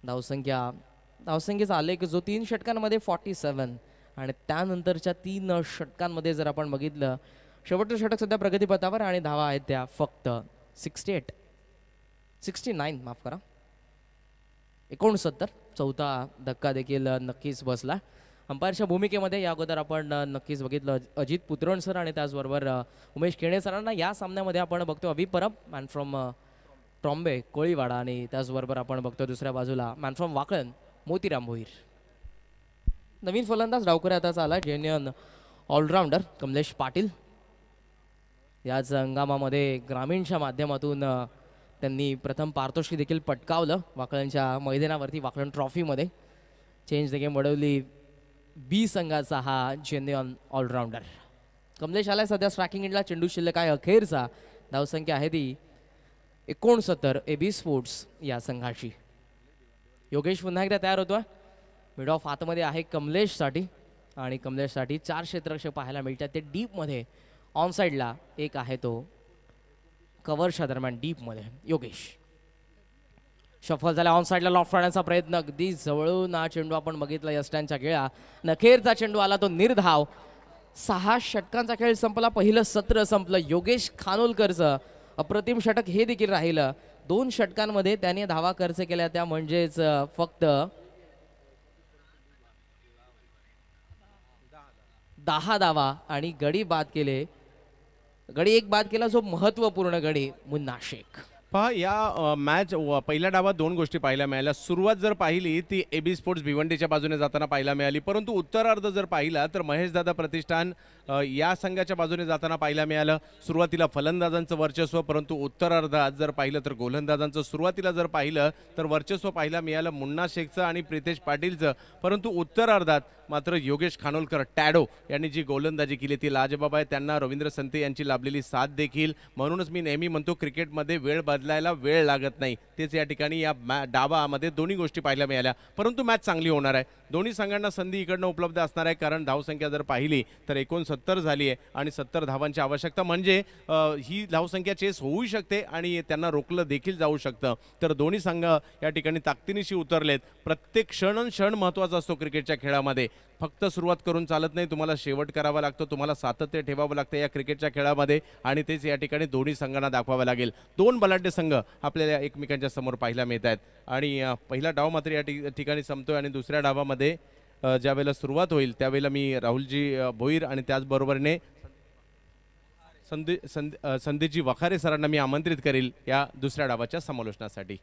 S1: धावसंख्येचा आलेख जो 3 षटकांमध्ये 47 आणि त्यानंतरच्या 3 षटकांमध्ये जर आपण बघितलं, शेवटचं षटक सध्या प्रगतीपथावर आणि धावा आहेत त्या फक्त 69 माफ करा 69. चौथा धक्का देखील नक्कीच बसला. अंपायरच्या भूमिकेमध्ये या अगोदर आपण नक्कीच बघितलं अजित पुतरण सर आणि त्याचबरोबर उमेश केणे सरांना. या सामन्यामध्ये आपण बघतो अभि परब मॅन फ्रॉम ट्रॉम्बे कोळीवाडा आणि त्याचबरोबर आपण बघतो दुसऱ्या बाजूला मॅन फ्रॉम वाकळण मोतीराम भोईर. नवीन फलंदाज डावकरी आता आला जेन्युइन ऑलराऊंडर कमलेश पाटील. याच हंगामामध्ये ग्रामीणच्या माध्यमातून त्यांनी प्रथम पारितोषिक देखील पटकावलं वाकळणच्या मैदानावरती. वाकळण ट्रॉफीमध्ये change the game Wadavali B संघाचा हा जेन्युइन ऑलराऊंडर. कमलेश आलाय सध्या स्ट्रायकिंग एंडला. चेंडू शिल्लक आहे अखेरचा. धावसंख्या आहे ती 69 AB स्पोर्ट्स या संघाची. योगेश पुन्हा एकदा तयार होतोय. मिड ऑफ आतमध्ये आहे कमलेशसाठी आणि कमलेशसाठी 4 क्षेत्ररक्षक पाहायला मिळतात. ते डीपमध्ये ऑन साईडला एक आहे तो कव्हरच्या दरम्यान डीपमध्ये योगेश. शफल झाला ऑन साईडला लॉफ्ट करण्याचा प्रयत्न. अगदी जवळून हा चेंडू आपण बघितला यष्ट्यांच्या खेळा. नखेरचा चेंडू आला तो निर्धाव. 6 षटकांचा खेळ संपला. पहिलं सत्र संपलं. योगेश खानोलकरचं अप्रतिम षटक हे देखील राहिलं. 2 षटकांमध्ये त्याने धावा खर्च केल्या त्या म्हणजेच फक्त 10 धावा आणि गडी बाद केले. गडी एक बाद केला जो महत्वपूर्ण गडी मुन्ना शेख.
S2: पहा या मॅच पहिल्या डावात दोन गोष्टी पाहायला मिळाल्या. सुरुवात जर पाहिली ती AB स्पोर्ट्स भिवंडीच्या बाजूने जाताना पाहायला मिळाली, परंतु उत्तरार्ध जर पाहिला तर महेशदादा प्रतिष्ठान या संघाच्या बाजूने जाताना पाहायला मिळालं. सुरुवातीला फलंदाजांचं वर्चस्व, परंतु उत्तरार्धात जर पाहिलं तर गोलंदाजांचं सुरुवातीला जर पाहिलं तर वर्चस्व पाहायला मिळालं मुन्ना शेखचं आणि प्रितेश पाटीलचं, परंतु उत्तरार्धात मात्र योगेश खानोलकर टॅडो यांनी जी गोलंदाजी केली ती लाजबाब आहे. त्यांना रवींद्र संते यांची लाभलेली साथ देखील. म्हणूनच मी नेहमी म्हणतो क्रिकेटमध्ये वेळ बदलायला वेळ लागत नाही. तेच या ठिकाणी या डावामध्ये दोन्ही गोष्टी पाहायला मिळाल्या, परंतु मॅच चांगली होणार आहे. दोन्ही संघांना संधी इकडनं उपलब्ध असणार आहे, कारण धावसंख्या जर पाहिली तर 69 झाली आहे आणि 70 धावांची आवश्यकता, म्हणजे ही धावसंख्या चेस होऊ शकते आणि त्यांना रोखलं देखील जाऊ शकतं. तर दोन्ही संघ या ठिकाणी ताकदीनिशी उतरलेत. प्रत्येक क्षण महत्त्वाचा असतो क्रिकेटच्या खेळामध्ये. फक्त सुरुवात करून चालत नाही, तुम्हाला शेवट करावा लागतो, तुम्हाला सातत्य ठेवावं लागतं या क्रिकेटच्या खेळामध्ये, आणि तेच या ठिकाणी दोन्ही संघांना दाखवावं लागेल. दोन बलाढ्य संघ आपल्याला एकमेकांच्या समोर पाहायला मिळत आहेत आणि पहिला डाव मात्र या ठिकाणी संपतोय आणि दुसऱ्या डावामध्ये ज्यावेळेला सुरुवात होईल त्यावेळेला मी राहुलजी भोईर आणि त्याचबरोबरीने संदीपजी वखारे सरांना मी आमंत्रित करेल या दुसऱ्या डावाच्या समालोचनासाठी.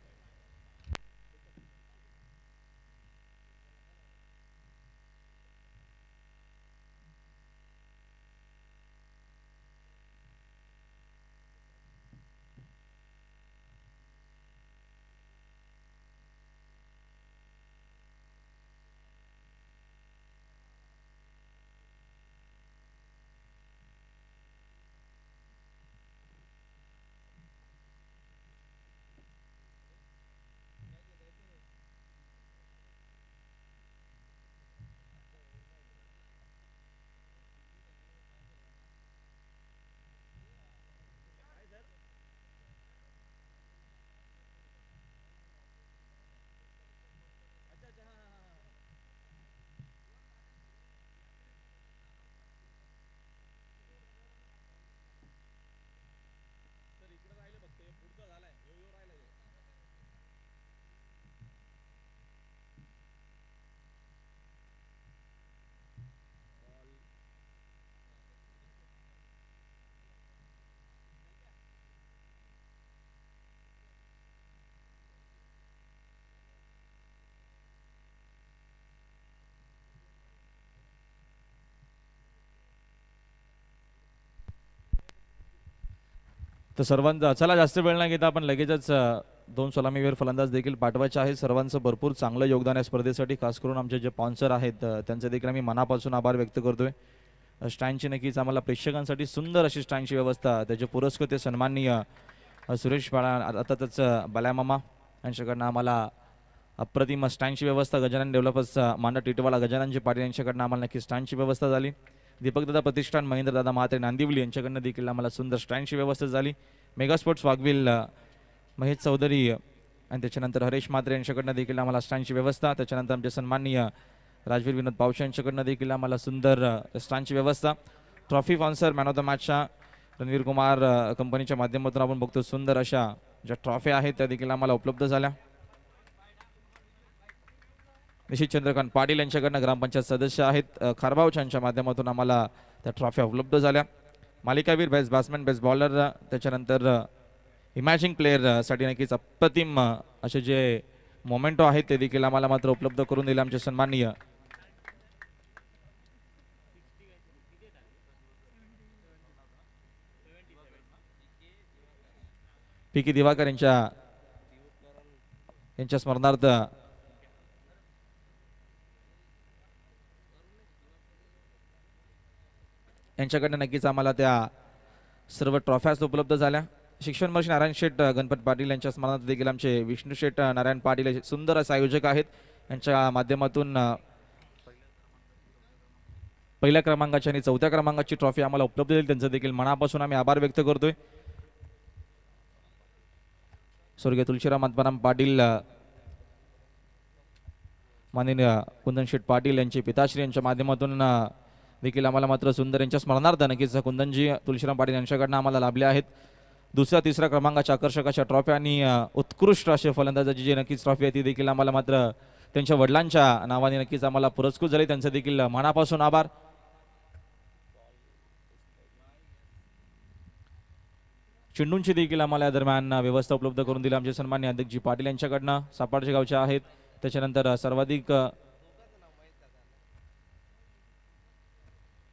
S3: तर सर्वांचा चला जास्त वेळ न घेता आपण लगेचच दोन सलामीवीर फलंदाज देखील पाठवायचे आहेत. सर्वांचं भरपूर चांगलं योगदान या स्पर्धेसाठी, खास करून आमचे जे स्पॉन्सर आहेत त्यांचे देखील आम्ही मनापासून आभार व्यक्त करतोय. स्टँडची नक्कीच आम्हाला प्रेक्षकांसाठी सुंदर अशी स्टँडची व्यवस्था, त्याचे पुरस्कृत सन्माननीय सुरेश बाळा अर्थातच बाल्यामामा यांच्याकडनं आम्हाला अप्रतिम स्टँडची व्यवस्था, गजानन डेव्हलपर्स मांडा टिटवाला गजाननजी पाटील यांच्याकडनं आम्हाला नक्की स्टँडची व्यवस्था झाली. दीपकदादा प्रतिष्ठान महेंद्रदादा महात्रे नांदिवली यांच्याकडनं देखील आम्हाला सुंदर स्टँडची व्यवस्था झाली. मेगा स्पोर्ट्स वाघविल महेश चौधरी आणि त्याच्यानंतर हरेश मात्रे यांच्याकडनं देखील आम्हाला स्टँडची व्यवस्था. त्याच्यानंतर आमचे सन्माननीय राजवीर विनोद पावशे यांच्याकडनं देखील आम्हाला सुंदर स्टँडची व्यवस्था. Trophy sponsor man of the मॅचच्या रणवीर कुमार कंपनीच्या माध्यमातून आपण बघतो सुंदर अशा ज्या ट्रॉफी आहेत त्या देखील आम्हाला उपलब्ध झाल्या. निशित चंद्रकांत पाटील यांच्याकडनं ग्रामपंचायत सदस्य आहेत खारबाव यांच्या माध्यमातून आम्हाला त्या ट्रॉफी उपलब्ध झाल्या. मालिकावीर बेस्ट बॅट्समॅन बेस्ट बॉलर त्याच्यानंतर इमॅजिंग प्लेअर साठी नक्कीच अप्रतिम असे जे मोमेंटो आहेत ते देखील आम्हाला मात्र उपलब्ध करून दिले आमचे सन्माननीय पी.के. दिवाकर यांच्या स्मरणार्थ यांच्याकडनं नक्कीच आम्हाला त्या सर्व ट्रॉफ्याज उपलब्ध झाल्या. शिक्षण मंत्री नारायण शेठ गणपत पाटील यांच्या स्मरणार्थ देखील आमचे विष्णू शेठ नारायण पाटील सुंदर असे आयोजक आहेत. यांच्या माध्यमातून पहिल्या क्रमांकाची आणि चौथ्या क्रमांकाची ट्रॉफी आम्हाला उपलब्ध झाली. त्यांचं देखील मनापासून आम्ही आभार व्यक्त करतोय. स्वर्गीय तुळशीराम आत्माराम पाटील माननीय कुंदन शेठ पाटील यांचे पिताश्री यांच्या माध्यमातून देखील आम्हाला मात्र सुंदर यांच्या स्मरणार्थ नक्कीच कुंदनजी तुळशीराम पाटील यांच्याकडनं आम्हाला लाभले आहेत. दुसऱ्या तिसऱ्या क्रमांकाच्या आकर्षक अशा ट्रॉफी आणि उत्कृष्ट असे फलंदाजाची जी नक्कीच ट्रॉफी आहे ती देखील आम्हाला मात्र त्यांच्या वडिलांच्या नावाने नक्कीच आम्हाला पुरस्कृत झाली. त्यांचं देखील मनापासून आभार. चेंडूंची देखील आम्हाला या दरम्यान व्यवस्था उपलब्ध करून दिली आमचे सन्माननीय अध्यक्षजी पाटील यांच्याकडनं. सापाडचे गावचे आहेत. त्याच्यानंतर सर्वाधिक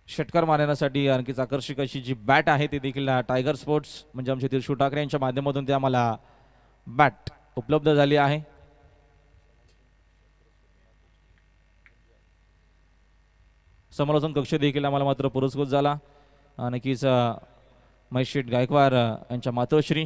S3: षटकार मारण्यासाठी आणखीच आकर्षक अशी जी बॅट आहे ती देखील टायगर स्पोर्ट्स म्हणजे आमचे तिरशू ठाकरे यांच्या माध्यमातून ते आम्हाला बॅट उपलब्ध झाली आहे. समालोचन कक्ष देखील आम्हाला मात्र पुरस्कृत झाला. नक्कीच महेश शेठ गायकवाड यांच्या मातोश्री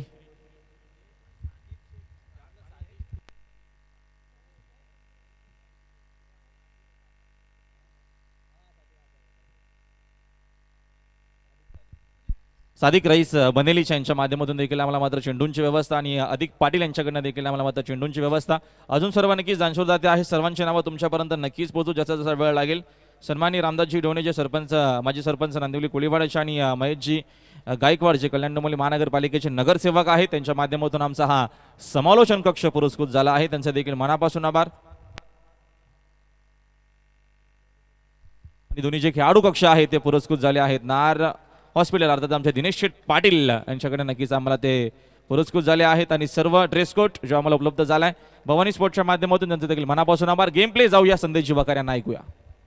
S3: सादिक रईस बनेलीच्या यांच्या माध्यमातून देखील आम्हाला मात्र चेंडूंची व्यवस्था आणि अधिक पाटील यांच्याकडनं देखील आम्हाला मात्र चेंडूंची व्यवस्था. अजून सर्व नक्कीच जानशोर जाते आहे. सर्वांची नावं तुमच्यापर्यंत नक्कीच पोहोचू जसा जसा वेळ लागेल. सन्माननीय रामदासजी डोणे जे सरपंच माजी सरपंच नांदिवली कोळीवाड्याचे आणि महेशजी गायकवाड जे कल्याण डोंबिवली महानगरपालिकेचे नगरसेवक आहेत त्यांच्या माध्यमातून आमचा हा समालोचन कक्ष पुरस्कृत झाला आहे. त्यांचा देखील मनापासून आभार. आणि दोन्ही जे खेळाडू कक्ष आहेत ते पुरस्कृत झाले आहेत. नार हॉस्पिटल अर्थात आमचे दिनेश शेठ पाटील यांच्याकडे नक्कीच आम्हाला ते पुरस्कृत झाले आहेत. आणि सर्व ड्रेस कोड जो आम्हाला उपलब्ध झाला आहे भवानी स्पोर्ट्सच्या माध्यमातून त्यांचे देखील मनापासून आभार. गेम प्ले जाऊया संदेश वकार यांना ऐकूया.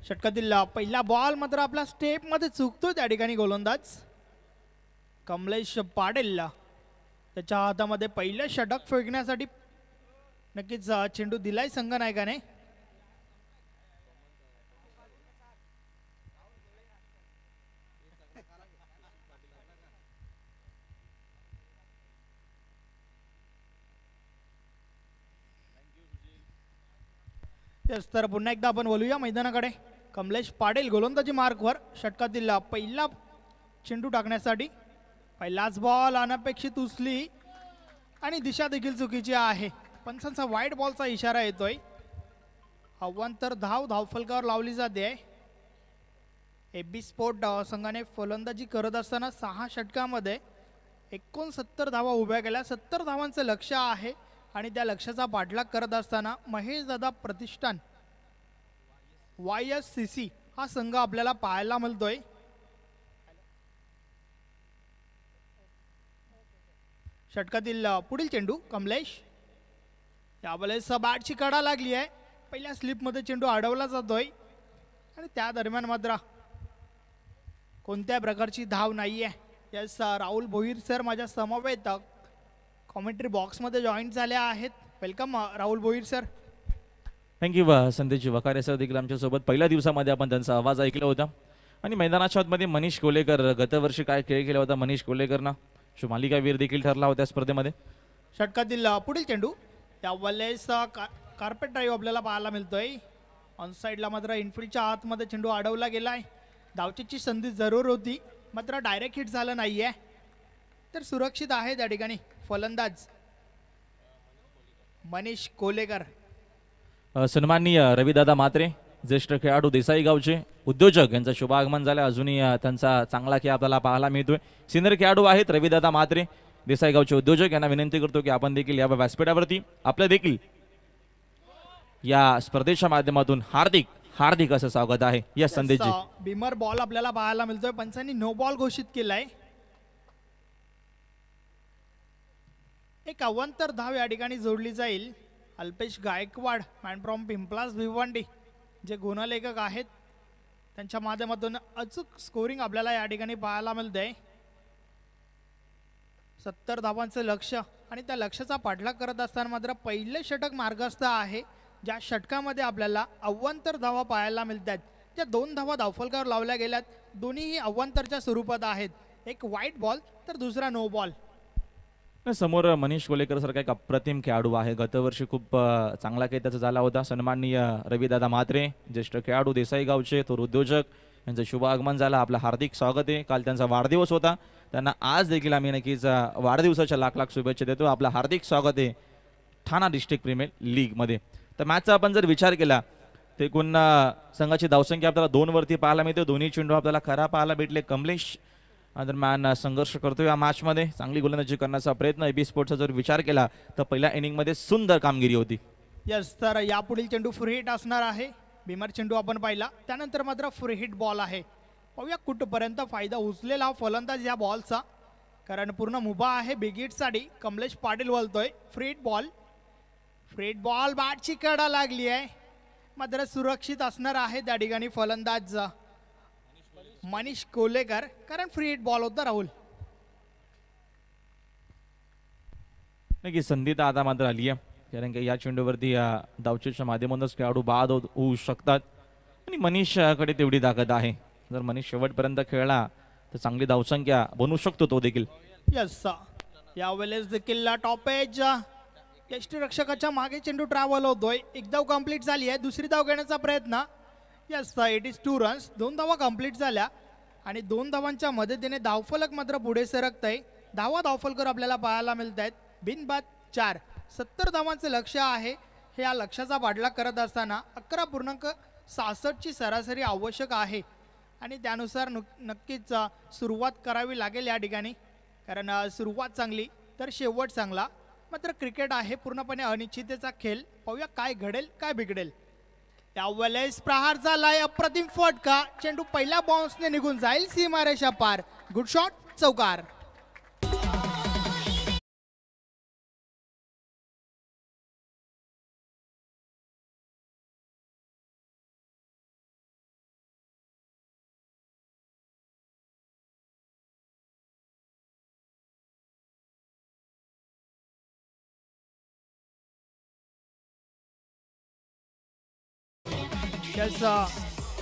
S4: षटकातील पहिला बॉल मात्र आपला स्टेप मध्ये चुकतो त्या ठिकाणी गोलंदाज कमलेश पाटील त्याच्या हातामध्ये पहिलं षटक फेकण्यासाठी नक्कीच चेंडू दिलाय संघनायकाने. तर पुन्हा एकदा आपण बोलूया मैदानाकडे. कमलेश पाटील गोलंदाजी मार्कवर षटकातील पहिला चेंडू टाकण्यासाठी. पहिलाच बॉल अनपेक्षित उचली आणि दिशा देखील चुकीची आहे. पंचांचा वाईट बॉलचा इशारा येतोय. अव्वंतर धावफलकावर लावली जाते. एबी स्पोर्ट संघाने फलंदाजी करत असताना 6 षटकामध्ये 69 धावा उभ्या केल्या. 70 धावांचं लक्ष्य आहे आणि त्या लक्ष्याचा पाठलाग करत असताना महेश दादा प्रतिष्ठान YSCC हा संघ आपल्याला पाहायला मिळतोय. षटकातील पुढील चेंडू कमलेश यावेळेस बॅटची कडा लागली आहे. पहिल्या स्लिपमध्ये चेंडू अडवला जातोय आणि त्या दरम्यान मात्र कोणत्या प्रकारची धाव नाही आहे. यस राहुल भोईर सर माझ्या समवेत कॉमेंट्री बॉक्समध्ये जॉईन झाले आहेत. Welcome Rahul Bhoir sir.
S3: Thank you. संदेश वकारे सर देखील आमच्यासोबत पहिल्या दिवसामध्ये आपण त्यांचा आवाज ऐकला होता. आणि मैदानाच्या आतमध्ये मनीष कोलेकर गतवर्षी काय खेळ केला होता मनीष कोलेकरना मालिकावीर देखील ठरला होता स्पर्धेमध्ये.
S4: षटकातील पुढील चेंडू यावेळेस कार्पेट ड्राईव्ह आपल्याला पाहायला मिळतोय. ऑन साईडला मात्र इनफिल्डच्या आतमध्ये चेंडू अडवला गेलाय. धावचीची संधी जरूर होती मात्र डायरेक्ट हिट झालं नाहीये. तर सुरक्षित आहे त्या ठिकाणी फलंदाज मनीष कोलेकर.
S3: सन्माननीय रविदादा म्हात्रे ज्येष्ठ खेळाडू देसाई गावचे उद्योजक यांचं शुभ आगमन झालं. अजूनही त्यांचा चांगला खेळ आपल्याला पाहायला मिळतोय. सिनियर खेळाडू आहेत रविदादा म्हात्रे देसाई गावचे उद्योजक. यांना विनंती करतो की आपण देखील या व्यासपीठावरती आपलं देखील या स्पर्धेच्या माध्यमातून हार्दिक हार्दिक असं स्वागत आहे. या संदेशजी
S4: बिमर बॉल आपल्याला पाहायला मिळतोय. पंचांनी नो बॉल घोषित केलाय. एक अवांतर धाव या ठिकाणी जोडली जाईल. अल्पेश गायकवाड मॅन फ्रॉम पिंपलास भिवंडी जे गुणलेखक आहेत त्यांच्या माध्यमातून अचूक स्कोरिंग आपल्याला या ठिकाणी पाहायला मिळते. 70 धावांचं लक्ष्य आणि त्या लक्ष्याचा पाठलाग करत असताना मात्र पहिले षटक मार्गस्थ आहे. ज्या षटकामध्ये आपल्याला अव्वंतर धावा पाहायला मिळतात. ज्या 2 धावा धावफलकावर लावल्या गेल्यात दोन्हीही अव्वंतरच्या स्वरूपात आहेत. एक वाईट बॉल तर दुसरा नो बॉल.
S3: समोर मनीष कोलेकर सारखा एक अप्रतिम खेळाडू आहे. गतवर्षी खूप चांगला खेळ त्याचा झाला होता. सन्माननीय रविदादा म्हात्रे ज्येष्ठ खेळाडू देसाई गावचे थोर उद्योजक यांचं शुभ आगमन झालं. आपलं हार्दिक स्वागत आहे. काल त्यांचा वाढदिवस होता. त्यांना आज देखील आम्ही नक्कीच वाढदिवसाच्या लाख लाख शुभेच्छा देतो. आपलं हार्दिक स्वागत आहे ठाणा डिस्ट्रिक्ट प्रीमियर लीगमध्ये. तर मॅचचा आपण जर विचार केला तर एकूण संघाची धावसंख्या आपल्याला 2 वरती पाहायला मिळते. दोन्ही चेंडू आपल्याला खरा पाहायला भेटले. कमलेश दरम्यान संघर्ष करतोय या मॅचमध्ये. चांगली गोलंदाजी करण्याचा प्रयत्न. एबी स्पोर्टचा जर विचार केला तर पहिल्या इनिंगमध्ये सुंदर कामगिरी होती.
S4: यस तर यापुढील चेंडू फ्री हिट असणार आहे. बिमर चेंडू आपण पाहिला त्यानंतर मात्र फ्री हिट बॉल आहे. पाहूया कुठपर्यंत फायदा उचलेला हा फलंदाज या बॉलचा. कारण पूर्ण मुभा आहे बिगिटसाठी. कमलेश पाटील बोलतोय फ्रीट बॉल बॅटची कडा लागली आहे, मात्र सुरक्षित असणार आहे त्या ठिकाणी फलंदाज मनीष कोलेकर, कारण फ्री बॉल होता राहुल.
S3: नक्की संधी तर आता मात्र आली आहे, कारण की या चेंडूवरती धावचेच्या माध्यमातूनच खेळाडू बाद होऊ शकतात आणि मनीषकडे तेवढी ताकद आहे. जर मनीष शेवटपर्यंत खेळला तर चांगली धावसंख्या बनवू शकतो तो देखील.
S4: यस, यावेळेस देखील टॉप एज यष्टीरक्षकाच्या मागे चेंडू ट्रॅव्हल होतोय. एक धाव कंप्लीट झाली आहे, दुसरी धाव घेण्याचा प्रयत्न. Yes, it is 2 runs. 2 धावा कंप्लीट झाल्या आणि 2 धावांच्या मदतीने धावफलक मात्र पुढे सरकत आहे. धावफलकर आपल्याला पाहायला मिळत आहेत. बिनबाद 4. 70 धावांचं लक्ष आहे. हे या लक्ष्याचा पाठलाग करत असताना 11.66 ची सरासरी आवश्यक आहे आणि त्यानुसार नक्कीच सुरुवात करावी लागेल या ठिकाणी, कारण सुरुवात चांगली तर शेवट चांगला. मात्र क्रिकेट आहे पूर्णपणे अनिश्चिततेचा खेळ. पाहूया काय घडेल काय बिघडेल. यावेळेस प्रहार झालाय, अप्रतिम फटका. चेंडू पहिल्या बाउन्सने निघून जाईल सीमारेषा पार. गुड शॉट, चौकार. यस,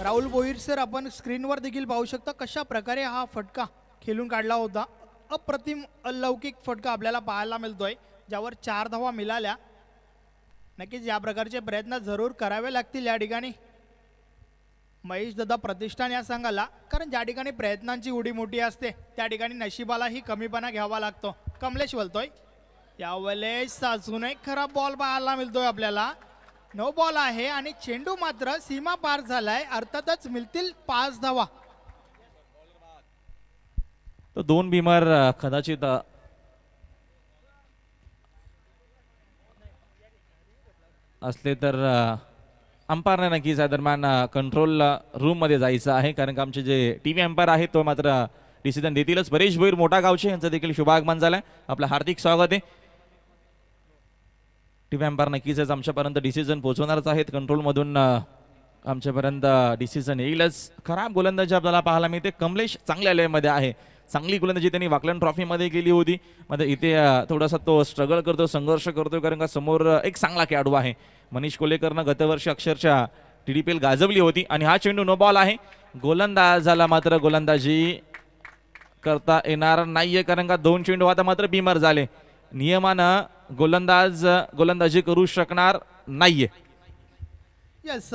S4: राहुल भोईर सर, आपण स्क्रीनवर देखील पाहू शकता कशा प्रकारे हा फटका खेळून काढला होता. अप्रतिम अलौकिक फटका आपल्याला पाहायला मिळतोय, ज्यावर 4 धावा मिळाल्या. नक्कीच या प्रकारचे प्रयत्न जरूर करावे लागतील या ठिकाणी महेश दादा प्रतिष्ठान या संघाला, कारण ज्या ठिकाणी प्रयत्नांची उडी मोठी असते त्या ठिकाणी नशिबालाही कमीपणा घ्यावा लागतो. कमलेश बोलतोय. यावेळेस अजून एक खराब बॉल पाहायला मिळतोय आपल्याला. नो बॉल आहे आणि चेंडू मात्र सीमा पार झालाय. अर्थातच मिळतील 5 धावा.
S3: तो 2 भीमर कदाचित असले तर अंपायरने नक्कीच या दरम्यान कंट्रोल रूम मध्ये जायचं आहे, कारण की आमचे जे टीव्ही अंपायर आहेत तो मात्र डिसिजन देतीलच. परेश भोईर मोठा गावचे यांचं देखील शुभागमन झालंय. आपलं हार्दिक स्वागत आहे. टीव्ही अंपायर नक्कीच आमच्यापर्यंत डिसिजन पोहोचवणारच आहेत. कंट्रोलमधून आमच्यापर्यंत डिसिजन येईलच. खराब गोलंदाजी आपल्याला पाहायला मिळते. कमलेश चांगल्या लयमध्ये आहे. चांगली गोलंदाजी त्यांनी वाकलन ट्रॉफीमध्ये केली होती. मात्र इथे थोडासा तो स्ट्रगल करतो, संघर्ष करतो, कारण का समोर एक चांगला खेळाडू आहे. मनीष कोलेकरनं गतवर्षी अक्षरशः TDPL गाजवली होती आणि हा चेंडू नो बॉल आहे. गोलंदाजाला मात्र गोलंदाजी करता येणार नाहीये, कारण का 2 चेंडू आता मात्र बिमर झाले. नियमानं गोलंदाजी करू शकणार नाहीये.
S4: यस,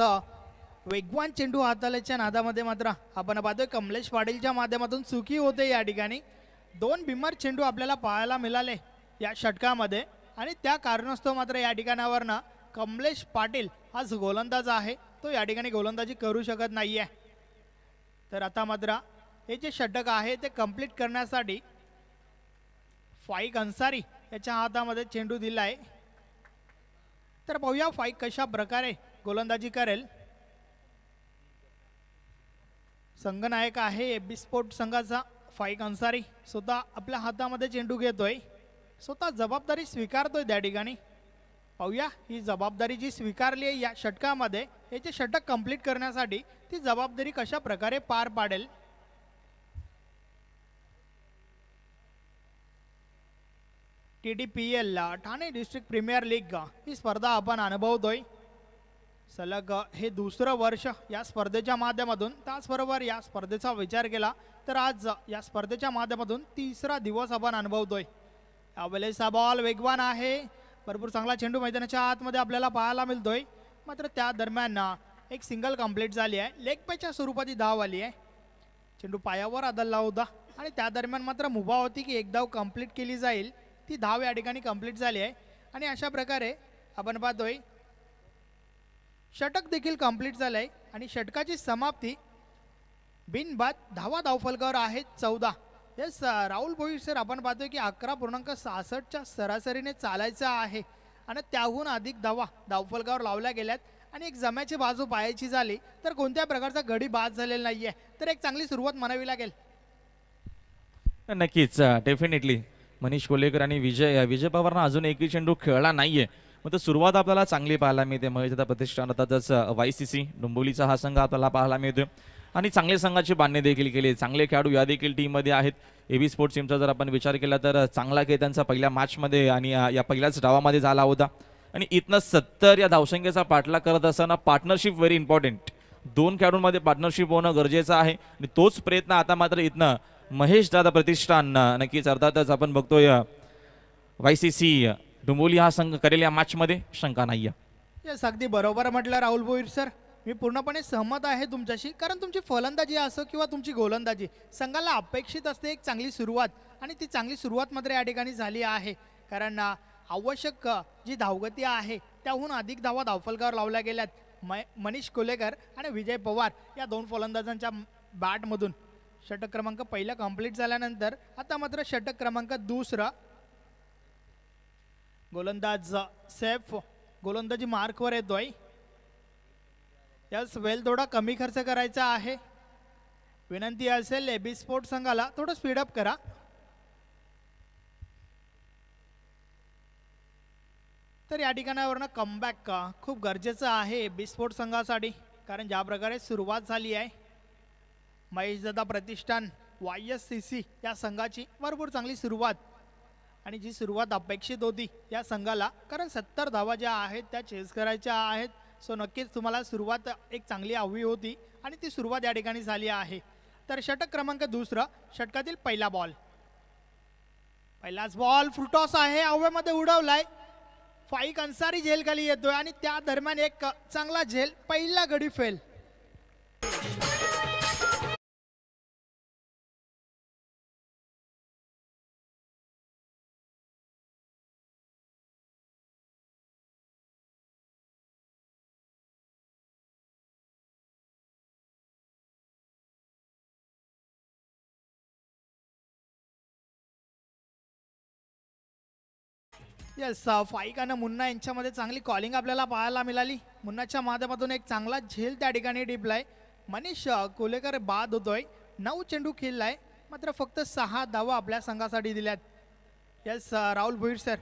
S4: वेगवान चेंडू हाताळल्याच्या नादामध्ये मात्र आपण पाहतोय कमलेश पाटीलच्या माध्यमातून चुकी होते या ठिकाणी. 2 बिमर चेंडू आपल्याला पाहायला मिळाले या षटकामध्ये आणि त्या कारणास्तव मात्र या ठिकाणावरनं कमलेश पाटील हाच गोलंदाज आहे, तो या ठिकाणी गोलंदाजी करू शकत नाहीये. तर आता मात्र हे जे षटक आहे ते कंप्लीट करण्यासाठी फाईक अन्सारी याच्या हातामध्ये चेंडू दिलाय. तर पाहूया फाईक कशा प्रकारे गोलंदाजी करेल. संघनायक आहे एबी स्पोर्ट संघाचा फाईक अन्सारी. स्वतः आपल्या हातामध्ये चेंडू घेतोय, स्वतः जबाबदारी स्वीकारतोय त्या ठिकाणी. पाहूया ही जबाबदारी जी स्वीकारली आहे या षटकामध्ये, हे जे षटक कंप्लीट करण्यासाठी ती जबाबदारी कशा प्रकारे पार पाडेल. TDPL Thane district premier league ही स्पर्धा आपण अनुभवतोय. सलग हे 2रं वर्ष या स्पर्धेच्या माध्यमातून. त्याचबरोबर या स्पर्धेचा विचार केला तर आज या स्पर्धेच्या माध्यमातून 3रा दिवस आपण अनुभवतोय. यावेळेस हा बॉल वेगवान आहे. भरपूर चांगला चेंडू मैदानाच्या आतमध्ये आपल्याला पाहायला मिळतोय. मात्र त्या दरम्यान एक सिंगल कंप्लीट झाली आहे. लेग पॅचच्या स्वरूपात ही धाव आली आहे. चेंडू पायावर आदळला होता आणि त्या दरम्यान मात्र मुभा होती की एक धाव कंप्लीट केली जाईल. ती धाव या ठिकाणी कंप्लीट झाली आहे आणि अशा प्रकारे आपण पाहतोय षटक देखील कंप्लीट झालं आहे आणि षटकाची समाप्ती बिनबाद धावफलकावर आहेत 14. येस, राहुल भोईर सर, आपण पाहतोय की 11.66 च्या सरासरीने चालायचं आहे आणि त्याहून अधिक धावफलकावर लावल्या गेल्यात आणि एक जम्याची बाजू पाहायची झाली तर कोणत्या प्रकारचा गडी बाद झालेला नाहीये. तर एक चांगली सुरुवात म्हणावी लागेल.
S3: नक्कीच डेफिनेटली मनीष कोल्हेकर आणि विजय पवारनं अजून एकही चेंडू खेळला नाहीये. मग तर सुरुवात आपल्याला चांगली पाहायला मिळते. महेशदा प्रतिष्ठान अर्थातच YCC डोंबिवलीचा हा संघ आपल्याला पाहायला मिळतोय आणि चांगले संघाची बांधणी देखील केली. चांगले खेळाडू या देखील टीममध्ये आहेत. AB स्पोर्ट्स टीमचा जर आपण विचार केला तर चांगला खेळ त्यांचा पहिल्या मॅचमध्ये आणि या पहिल्याच डावामध्ये झाला होता आणि इथनं 70 या धावसंख्येचा पाठलाग करत असताना पार्टनरशिप व्हेरी इम्पॉर्टंट. दोन खेळाडूंमध्ये पार्टनरशिप होणं गरजेचं आहे आणि तोच प्रयत्न आता मात्र इथनं महेश दादा प्रतिष्ठान नक्कीच अर्थातच आपण बघतोय YCC डोंबिवली हा संघ करेल या मॅचमध्ये शंका नाही.
S4: येस अगदी बरोबर म्हटलं राहुल भोईर सर. मी पूर्णपणे सहमत आहे तुमच्याशी, कारण तुमची फलंदाजी असो किंवा तुमची गोलंदाजी संघाला अपेक्षित असते एक चांगली सुरुवात, आणि ती चांगली सुरुवात मात्र या ठिकाणी झाली आहे. कारण आवश्यक जी धावगती आहे त्याहून अधिक धावा धावफलकावर लावल्या गेल्यात. मनीष कोल्हेकर आणि विजय पवार या दोन फलंदाजांच्या बॅटमधून. षटक क्रमांक पहिला कंप्लीट झाल्यानंतर आता मात्र षटक क्रमांक दुसरा. गोलंदाज सैफ गोलंदाजी मार्कवर येतोय. यास वेल थोडा कमी खर्च करायचा आहे. विनंती असेल AB स्पोर्ट्स संघाला थोडं स्पीडअप करा. तर या ठिकाणावरनं कमबॅक खूप गरजेचं आहे AB स्पोर्ट्स संघासाठी, कारण ज्या प्रकारे सुरुवात झाली आहे महेशदादा प्रतिष्ठान YSCC या संघाची भरपूर चांगली सुरुवात, आणि जी सुरुवात अपेक्षित होती या संघाला, कारण 70 धावा ज्या आहेत त्या चेस करायच्या आहेत. सो नक्कीच तुम्हाला सुरुवात एक चांगली हवी होती आणि ती सुरुवात या ठिकाणी झाली आहे. तर षटक क्रमांक दुसरा, षटकातील पहिला बॉल. पहिलाच बॉल फुलटॉस आहे, हवेमध्ये उडवलाय. फाईक अन्सारी झेल खाली येतोय आणि त्या दरम्यान एक चांगला झेल, पहिला गडी फेल. येस फाईक आणि मुन्ना यांच्यामध्ये चांगली कॉलिंग आपल्याला पाहायला मिळाली. मुन्नाच्या माध्यमातून एक चांगला झेल त्या ठिकाणी टिपलाय. मनीष कोल्हेकर बाद होतोय. 9 चेंडू खेळलाय, मात्र फक्त 6 धावा आपल्या संघासाठी दिल्यात. Yes Rahul Bhoir sir.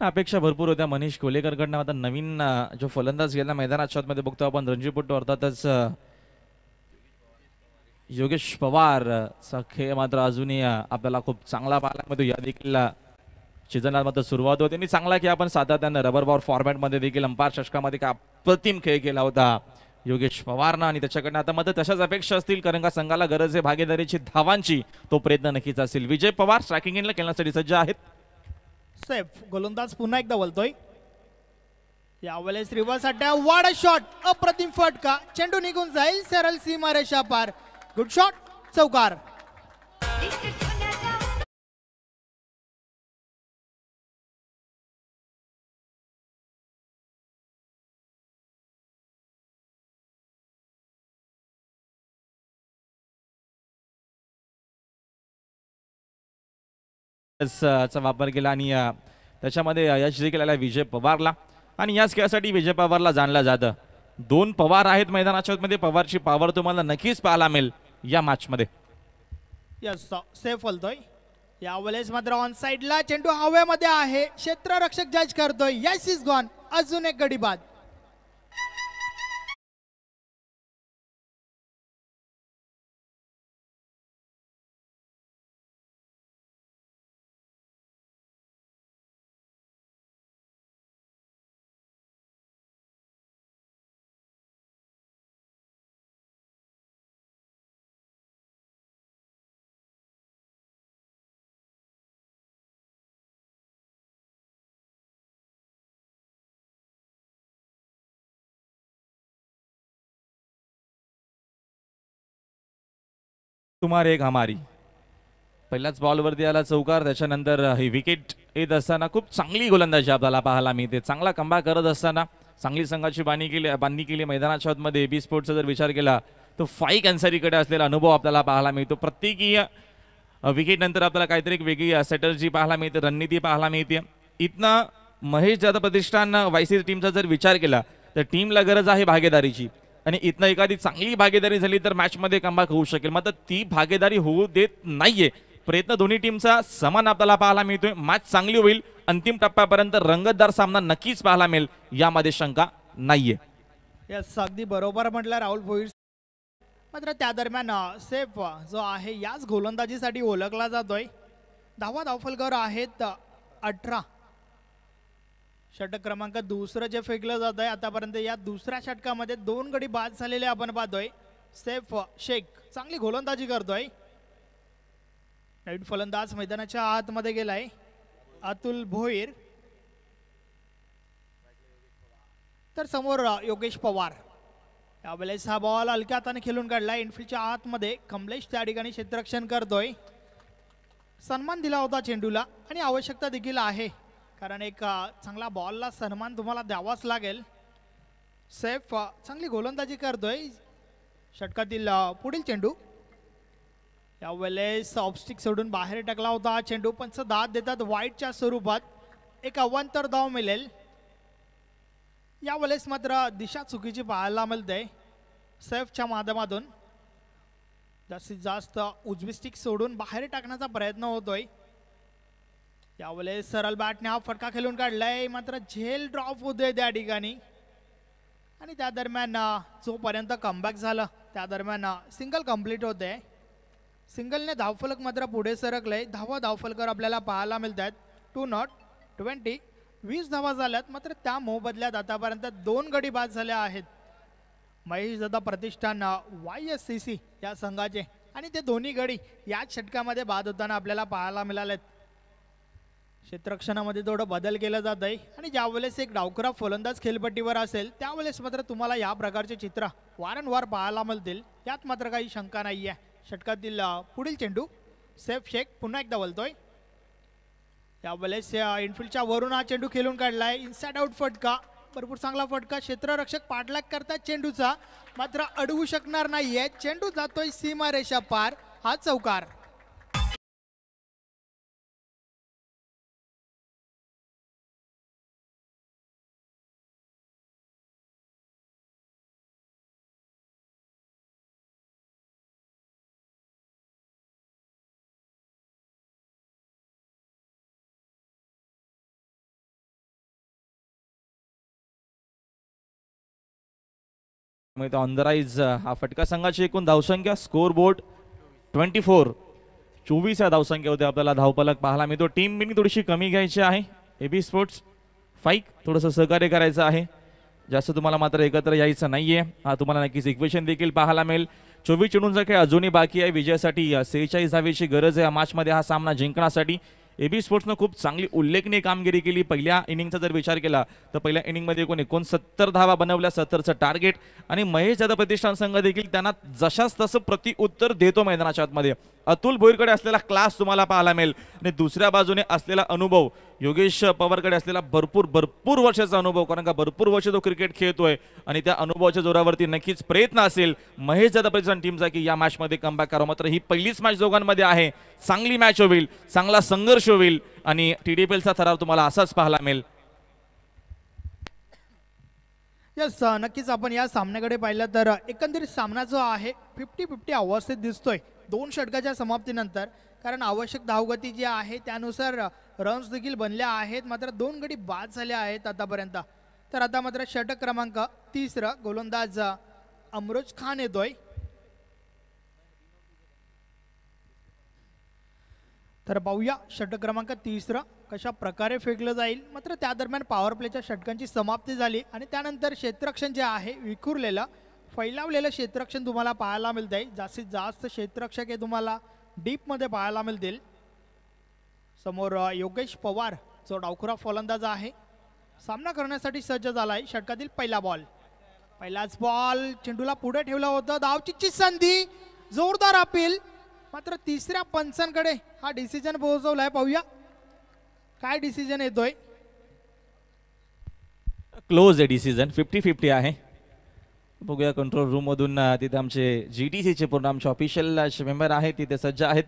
S3: अपेक्षा भरपूर होत्या मनीष कोल्हेकरकडनं. आता नवीन जो फलंदाज गेला मैदानाच्या आतमध्ये बघतो आपण रणजीपट्टू अर्थातच योगेश पवार चा खेळ मात्र अजूनही आपल्याला खूप चांगला पाहायला मिळतो. या देखील सीझनला मात्र सुरुवात होते आणि चांगला खेळ आपण सातत्यानं रबर बॉल फॉर्मॅटमध्ये देखील अंपायर षटकामध्ये का अप्रतिम खेळ केला होता योगेश पवारनं, आणि त्याच्याकडनं आता मात्र तशाच अपेक्षा असतील, कारण का संघाला गरज आहे भागीदारीची धावांची. तो प्रयत्न नक्कीच असेल. विजय पवार स्ट्रायकिंग इनला खेळण्यासाठी सज्ज आहेत.
S4: सैफ गोलंदाज पुन्हा एकदा बोलतोय. यावेळेस रिव्हर्स अटॅक, वाड शॉट, अप्रतिम फटका, चेंडू निघून जाईल सरळ सीमारेषा पार. गुड शॉट, चौकार.
S3: चा वापर केला आणि त्याच्यामध्ये यश देखील आला विजय पवारला, आणि याच खेळासाठी विजय पवारला जाणलं जातं. 2 पवार आहेत मैदानाच्या मध्ये. पवारची पॉवर तुम्हाला नक्कीच पाहायला मिळेल या मॅच मध्ये.
S4: यस सेफ बोलतोय. यावेळेस मात्र ऑन साइडला चेंडू हवेमध्ये आहे. क्षेत्ररक्षक जज करतोय. Yes is gone. अजून एक गडी बाद.
S3: तुम्हारे एक हमारी. पहिल्याच बॉलवरती आला चौकार. त्याच्यानंतर ही विकेट येत असताना खूप चांगली गोलंदाजी आपल्याला पाहायला मिळते. चांगला कमबॅक करत असताना चांगली संघाची बांधणी केली मैदानाच्या आतमध्ये. AB स्पोर्ट्सचा जर विचार केला तर फाईक अन्सारीकडे असलेला अनुभव आपल्याला पाहायला मिळतो. प्रत्येकी विकेट नंतर आपल्याला काहीतरी एक वेगळी सेटर्जी पाहायला मिळते, रणनीती पाहायला मिळते. इथनं महेश जाधव प्रतिष्ठान YCC टीमचा जर विचार केला तर टीमला गरज आहे भागीदारीची. आणि इथनं एखादी चांगली भागीदारी झाली तर मॅचमध्ये कमबॅक होऊ शकेल. मात्र ती भागीदारी होऊ देत नाहीये. प्रयत्न दोन्ही टीमचा समान आपल्याला पाहायला मिळतोय. मॅच चांगली होईल, अंतिम टप्प्यापर्यंत रंगतदार सामना नक्कीच पाहायला मिळेल, यामध्ये शंका नाहीये.
S4: यस, अगदी बरोबर म्हटलं राहुल भोईर. मात्र त्या दरम्यान सेफ जो आहे याच गोलंदाजीसाठी ओळखला जातोय. धावफलकावर आहेत 18. षटक क्रमांक दुसरं जे फेकलं जात आहे आतापर्यंत, या दुसऱ्या षटकामध्ये 2 गडी बाद झालेले आपण पाहतोय. सेफ शेख चांगली गोलंदाजी करतोय. नवीन फलंदाज मैदानाच्या आतमध्ये गेलाय अतुल भोईर. तर समोर योगेश पवार. यावेळेस हा बॉल हलक्या हाताने खेळून काढलाय इनफिल्डच्या आतमध्ये. कमलेश त्या ठिकाणी क्षेत्ररक्षण करतोय. सन्मान दिला होता चेंडूला आणि आवश्यकता देखील आहे, कारण एक चांगला बॉलला सन्मान तुम्हाला द्यावाच लागेल. सेफ चांगली गोलंदाजी करतोय. षटकातील पुढील चेंडू यावेळेस ऑफस्टिक सोडून बाहेर टाकला होता हा चेंडू. पंच दाद देतात वाईटच्या स्वरूपात. एक अवांतर धाव मिळेल. यावेळेस मात्र दिशा चुकीची पाहायला मिळते सेफच्या माध्यमातून. जास्तीत जास्त उजवी स्टिक सोडून बाहेर टाकण्याचा प्रयत्न होतोय. यावेळेस सरळ बॅटने हा फटका खेळून काढलाय, मात्र झेल ड्रॉप होतोय त्या ठिकाणी. आणि त्या दरम्यान जोपर्यंत कमबॅक झालं त्या दरम्यान सिंगल कंप्लीट होते. सिंगलने धावफलक मात्र पुढे सरकले. धावफलकर आपल्याला पाहायला मिळत आहेत 2 नॉट 20. 20 धावा झाल्यात, मात्र त्या मोबदल्यात आतापर्यंत 2 गडी बाद झाले आहेत. महेश दादा प्रतिष्ठान YSCC या संघाचे, आणि ते दोन्ही गडी याच षटकामध्ये बाद होताना आपल्याला पाहायला मिळालेत. क्षेत्ररक्षणामध्ये थोडं बदल केलं जात आहे, आणि ज्यावेळेस एक डावखुरा फलंदाज खेळपट्टीवर असेल त्यावेळेस मात्र तुम्हाला या प्रकारचे चित्र वारंवार पाहायला मिळतील, यात मात्र काही शंका नाही आहे. षटकातील पुढील चेंडू सेफ शेख पुन्हा एकदा बोलतोय. यावेळेस इनफिल्डच्या वरून हा चेंडू खेळून काढलाय. इनसाइड आउट फटका, भरपूर चांगला फटका. क्षेत्ररक्षक पाठलाग करतात चेंडूचा, मात्र अडवू शकणार नाहीये. चेंडू जातोय सीमारेषा पार. हा चौकार.
S3: ऑन द राईज हा फटका. संघाची एकूण धावसंख्या स्कोर बोर्ड 24. 24 या धावसंख्या होते. आपल्याला धावफलक पाहायला मिळतो. टीम बिनी थोडीशी कमी घ्यायची आहे. AB स्पोर्ट्स फाईक थोडंसं सहकार्य करायचं आहे. जास्त तुम्हाला मात्र एकत्र यायचं नाहीये. हा तुम्हाला नक्कीच इक्वेशन देखील पाहायला मिळेल. 24 चेंडूंचा खेळ अजूनही बाकी आहे. विजयासाठी 46 धावेची गरज आहे या मॅचमध्ये, हा सामना जिंकण्यासाठी. AB स्पोर्ट्सनं खूप चांगली उल्लेखनीय कामगिरी केली. पहिल्या इनिंगचा जर विचार केला तर पहिल्या इनिंगमध्ये 69 धावा बनवल्या, 70चं टार्गेट. आणि महेश जाधव प्रतिष्ठान संघ देखील त्यांना जशाच तसं प्रति उत्तर देतो मैदानाच्या आतमध्ये. अतुल भोईरकडे असलेला क्लास तुम्हाला पाहायला मिळेल, आणि दुसऱ्या बाजूने असलेला अनुभव योगेश पवारकडे असलेला भरपूर वर्षाचा अनुभव, कारण का भरपूर वर्ष तो क्रिकेट खेळतोय, आणि त्या अनुभवाच्या जोरावरती नक्कीच प्रयत्न असेल महेश जाधव प्रतिष्ठान टीमचा की या मॅचमध्ये कमबॅक करावं. मात्र ही पहिलीच मॅच दोघांमध्ये आहे. चांगली मॅच होईल, चांगला संघर्ष होईल, आणि TDPLचा थरार तुम्हाला असाच पाहायला मिळेल.
S4: यस, नक्कीच आपण या सामन्याकडे पाहिलं तर एकंदरीत सामना जो आहे 50-50 अवस्थेत दिसतोय 2 षटकाच्या समाप्तीनंतर, कारण आवश्यक धावगती जी आहे त्यानुसार रन्स देखील बनल्या आहेत, मात्र 2 गडी बाद झाले आहेत आतापर्यंत. तर आता मात्र षटक क्रमांक 3 गोलंदाज अमरोज खान येतोय. तर पाहूया षटक क्रमांक 3 कशा प्रकारे फेकलं जाईल. मात्र त्या दरम्यान पॉवर प्लेच्या षटकांची समाप्ती झाली, आणि त्यानंतर क्षेत्ररक्षण जे आहे विखुरलेलं फैलावलेलं क्षेत्ररक्षण तुम्हाला पाहायला मिळत आहे. जास्तीत जास्त क्षेत्ररक्षक हे तुम्हाला डीपमध्ये पाहायला मिळतील. समोर योगेश पवार जो डावखुरा फलंदाज आहे सामना करण्यासाठी सज्ज झालाय. षटकातील पहिला बॉल, पहिलाच बॉल चेंडूला पुढे ठेवला होता. धावचीची संधी, जोरदार अपील, मात्र तिसऱ्या पंचांकडे हा डिसिजन पोहोचवलाय. पाहूया काय डिसिजन येतोय.
S3: क्लोज आहे डिसिजन, 50-50 आहे. बघूया कंट्रोल रूम मधून. तिथे आमचे GTC चे पूर्ण आमचे ऑफिशियल मेंबर आहेत, तिथे सज्ज आहेत.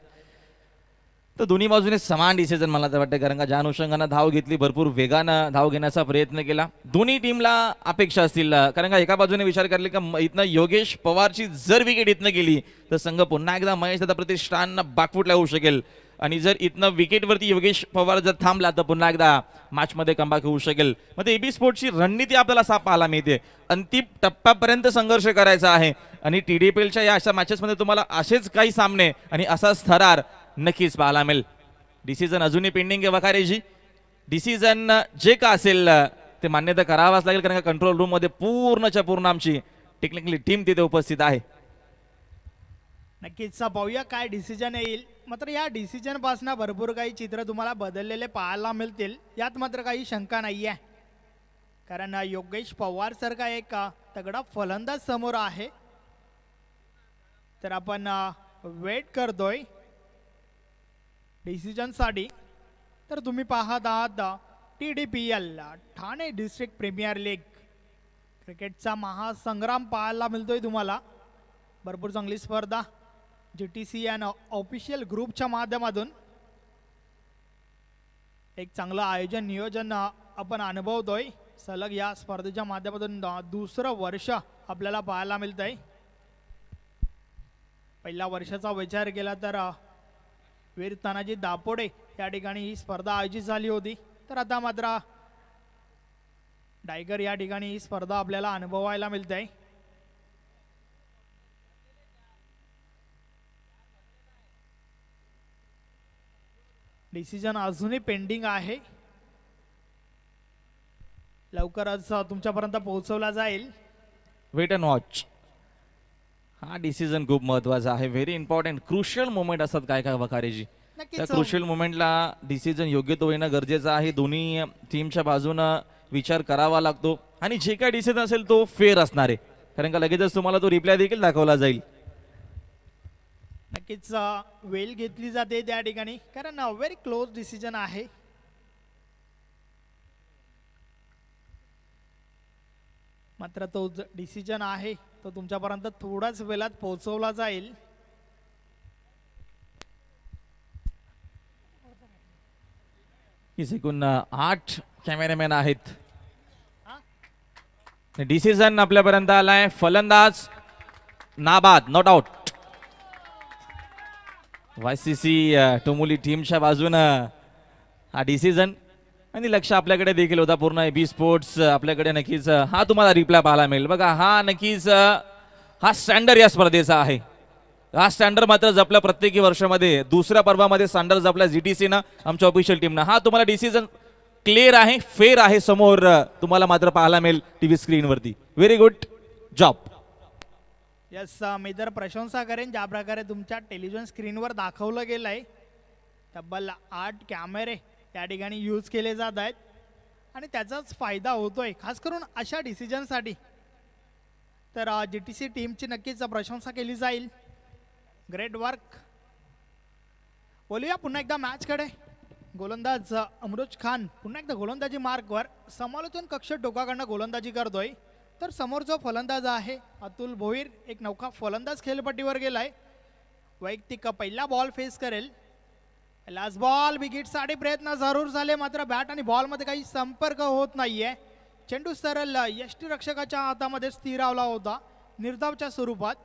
S3: तर दोन्ही बाजूने समान डिसिजन मला तर वाटतं, कारण का ज्या अनुषंगानं धाव घेतली, भरपूर वेगानं धाव घेण्याचा प्रयत्न केला. दोन्ही टीमला अपेक्षा असतील, कारण का एका बाजूने विचार करले का इथनं योगेश पवारची जर विकेट इथनं गेली तर संघ पुन्हा एकदा महेश दादा प्रतिष्ठान बाकफूट लागू शकेल, आणि जर इथनं विकेटवरती योगेश पवार जर थांबला तर पुन्हा एकदा मॅचमध्ये कमबॅक होऊ शकेल. मग एबी स्पोर्ट्सची रणनीती आपल्याला साफ पाहायला मिळते. अंतिम टप्प्यापर्यंत संघर्ष करायचा आहे, आणि TDPLच्या या अशा मॅचेसमध्ये तुम्हाला असेच काही सामने आणि असाच थरार नक्कीच पाहायला मिळेल. डिसिजन अजूनही पेंडिंग आहे वखारेजी. डिसिजन जे का असेल ते मान्यता करावाच लागेल, कारण का कंट्रोल रूम मध्ये पूर्णच्या पूर्ण आमची टेक्निकली टीम तिथे उपस्थित आहे.
S4: नक्कीच पाहूया काय डिसिजन येईल. मात्र या डिसिजन पासून भरपूर काही चित्र तुम्हाला बदललेले पाहायला मिळतील, यात मात्र काही शंका नाही आहे. कारण योगेश पवार सारखा एक तगडा फलंदाज समोर आहे. तर आपण वेट करतोय डिसिजनसाठी. तर तुम्ही पाहत आहात TDPL Thane district premier league क्रिकेटचा महासंग्राम पाहायला मिळतोय तुम्हाला. भरपूर चांगली स्पर्धा GTCN ऑफिशियल ग्रुपच्या माध्यमातून एक चांगलं आयोजन नियोजन आपण अनुभवतोय. सलग या स्पर्धेच्या माध्यमातून दुसरं वर्ष आपल्याला पाहायला मिळत आहे. पहिल्या वर्षाचा विचार केला तर वीर तानाजी दापोडे या ठिकाणी ही स्पर्धा आयोजित झाली होती. तर आता मात्र टायगर या ठिकाणी ही स्पर्धा आपल्याला अनुभवायला मिळत आहे. डिसिजन अजूनही पेंडिंग आहे, लवकरच तुमच्यापर्यंत पोहोचवला जाईल.
S3: Wait and watch. हा डिसिजन खूप महत्वाचा आहे. व्हेरी इम्पॉर्टंट क्रुशियल मोमेंट असतात काय काय वखारेजी. त्या
S4: नक्कीच
S3: क्रुशियल मोमेंटला डिसिजन योग्य तो येणं गरजेचं आहे. दोन्ही टीमच्या बाजूनं विचार करावा लागतो, आणि जे काय डिसिजन असेल तो फेअर असणार आहे, कारण का लगेचच तुम्हाला तो रिप्लाय देखील दाखवला जाईल.
S4: नक्कीच वेळ घेतली जाते त्या ठिकाणी, कारण व्हेरी क्लोज डिसिजन आहे. मात्र तो डिसिजन आहे तो तुमच्यापर्यंत थोड्याच वेळात पोहोचवला जाईल.
S3: एकूण 8 कॅमेरामॅन आहेत. डिसिजन आपल्यापर्यंत आलाय. फलंदाज नाबाद, नॉट आउट. YCC टोमुली टीमच्या बाजूनं हा डिसिजन, आणि लक्ष आपल्याकडे देखील होता पूर्ण एबी स्पोर्ट्स आपल्याकडे. नक्कीच हा तुम्हाला रिप्लाय पाहायला मिळेल. बघा हा नक्कीच हा स्टँडर्ड या स्पर्धेचा आहे. हा स्टँडर्ड मात्र जपला प्रत्येकी वर्षामध्ये. दुसऱ्या पर्वामध्ये स्टँडर्ड जपला GTCनं, आमच्या ऑफिशियल टीमनं. हा तुम्हाला डिसिजन क्लिअर आहे, फेअर आहे, समोर तुम्हाला मात्र पाहायला मिळेल टीव्ही स्क्रीनवरती. Very good job.
S4: यस, मी तर प्रशंसा करेन ज्या प्रकारे तुमच्या टेलिव्हिजन स्क्रीनवर दाखवलं गेलं आहे. तब्बल 8 कॅमेरे त्या ठिकाणी यूज केले जात आहेत, आणि त्याचाच फायदा होतोय खास करून अशा डिसिजनसाठी. तर GTC टीमची नक्कीच प्रशंसा केली जाईल. Great work. बोलूया पुन्हा एकदा मॅचकडे. गोलंदाज अमरोज खान पुन्हा एकदा गोलंदाजी मार्कवर. समालोचन कक्ष टोकाकडनं गोलंदाजी करतोय. तर समोर जो फलंदाज आहे अतुल भोईर, एक नौका फलंदाज खेळपट्टीवर गेलाय. वैयक्तिक पहिला बॉल फेस करेल. लास्ट बॉल विकेटसाठी प्रयत्न जरूर झाले, मात्र बॅट आणि बॉलमध्ये काही संपर्क होत नाहीये. चेंडू सरळ यष्टीरक्षकाच्या हातामध्ये स्थिरावला होता निर्धावच्या स्वरूपात.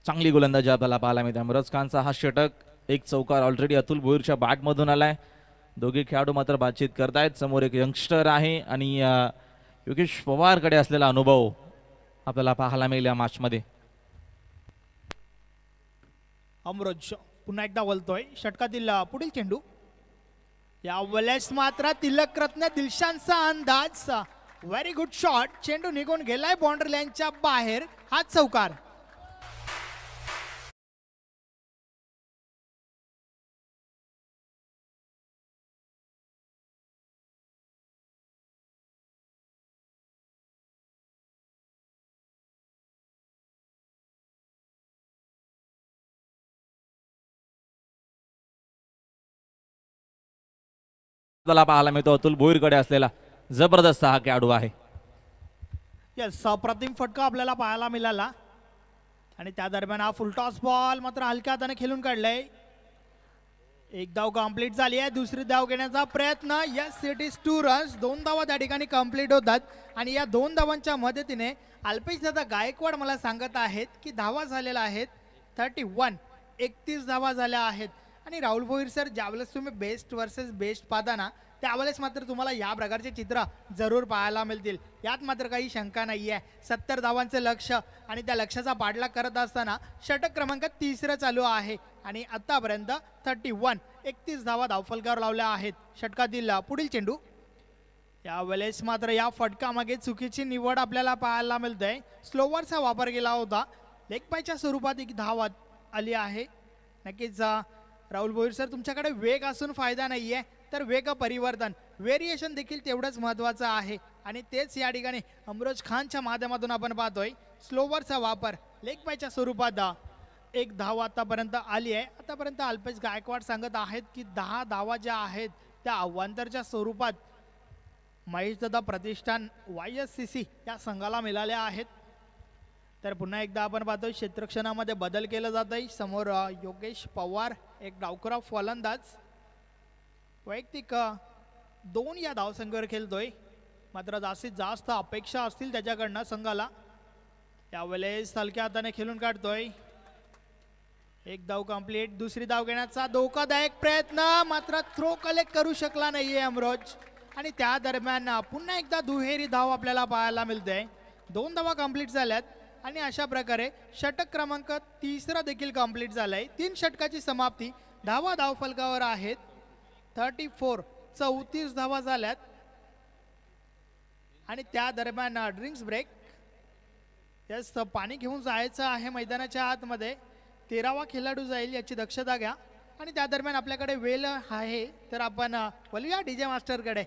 S3: चांगली गोलंदाजी आपल्याला पाहायला मिळते. अमरोज खानचा हा षटक, एक चौकार ऑलरेडी अतुल भोईरच्या बॅटमधून आलाय. दोघे खेळाडू मात्र बातचीत करतायत. समोर एक यंगस्टर आहे, आणि योगेश पवारकडे असलेला अनुभव आपल्याला पाहायला मिळेल या मॅचमध्ये.
S4: अमरोज पुन्हा एकदा वलतोय. षटकातील पुढील चेंडू या वेळेस मात्र तिलक रत्न दिलशानचा अंदाज. Very good shot. चेंडू निघून गेलाय बाउंड्री लाईनच्या बाहेर. हा चौकार.
S3: आपल्याला पाहायला मिळतो अतुल भोईरकडे असलेला जबरदस्त हा खेळाडू आहे.
S4: यस, अप्रतिम फटका आपल्याला पाहायला मिळाला, आणि त्या दरम्यान हा फुलटॉस बॉल मात्र हलक्या हाताने खेळून काढलाय. एक धाव कंप्लीट झाली आहे. दुसरी धाव घेण्याचा प्रयत्न. Yes, it is 2 runs. 2 धावा त्या ठिकाणी कंप्लीट होतात आणि या 2 धावांच्या मदतीने अल्पेश दादा गायकवाड मला सांगत आहेत की धावा झालेल्या आहेत 31. 31 धावा झाल्या आहेत. आणि राहुल भोईर सर, ज्यावेळेस तुम्ही बेस्ट वर्सेस बेस्ट पाहता ना, त्यावेळेस मात्र तुम्हाला या प्रकारचे चित्र जरूर पाहायला मिळतील. यात मात्र काही शंका नाही आहे. 70 धावांचं लक्ष आणि त्या लक्ष्याचा पाठलाग करत असताना षटक क्रमांक 3 चालू आहे आणि आतापर्यंत 31 धावा धावफलकावर लावल्या आहेत. षटकातील पुढील चेंडू. यावेळेस मात्र या फटकामागे चुकीची निवड आपल्याला पाहायला मिळते. स्लोवरचा वापर केला होता. लेगपायच्या स्वरूपात एक धाव आली आहे. नक्कीच राहुल भोईर सर, तुमच्याकडे वेग असून फायदा नाही आहे, तर वेग परिवर्तन व्हेरिएशन देखील तेवढंच महत्त्वाचं आहे आणि तेच या ठिकाणी अमरोज खानच्या माध्यमातून आपण पाहतोय. स्लोवरचा वापर लेगपायच्या स्वरूपात एक धाव आतापर्यंत आली आहे. आतापर्यंत अल्पेश गायकवाड सांगत आहेत की 10 धावा ज्या आहेत त्या अवांतरच्या स्वरूपात महेशदादा प्रतिष्ठान YSCC या संघाला मिळाल्या आहेत. तर पुन्हा एकदा आपण पाहतोय क्षेत्रक्षणामध्ये बदल केला जात आहे. समोर योगेश पवार, एक डावखुरा फलंदाज, वैयक्तिक 2 या धावसंख्येवर खेळतोय. मात्र जास्तीत जास्त अपेक्षा असतील त्याच्याकडनं संघाला. यावेळेस हलक्या हाताने खेळून काढतोय. एक धाव कंप्लीट. दुसरी धाव घेण्याचा धोकादायक प्रयत्न, मात्र थ्रो कलेक्ट करू शकला नाहीये अमरोज आणि त्या दरम्यान पुन्हा एकदा दुहेरी धाव आपल्याला पाहायला मिळते. 2 धावा कंप्लीट झाल्यात आणि अशा प्रकारे षटक क्रमांक 3 देखील कंप्लीट झालाय. 3 षटकाची समाप्ती. धावा धावफलकावर आहेत 34 धावा झाल्यात आणि त्या दरम्यान ड्रिंक्स ब्रेक. यस, पाणी घेऊन जायचं आहे मैदानाच्या आतमध्ये. 13वा खेळाडू जाईल याची दक्षता घ्या. आणि त्या दरम्यान आपल्याकडे वेळ आहे, तर आपण बोलूया DJ मास्टरकडे.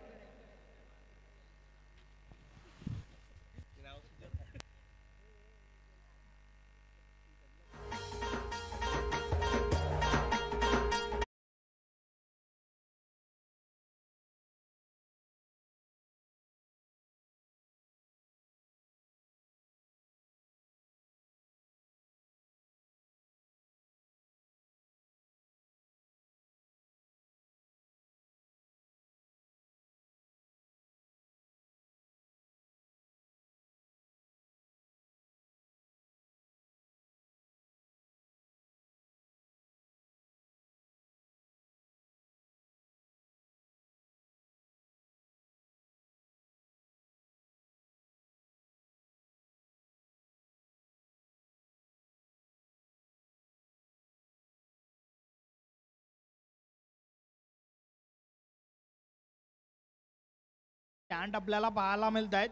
S4: स्टँड आपल्याला पाहायला मिळत आहेत.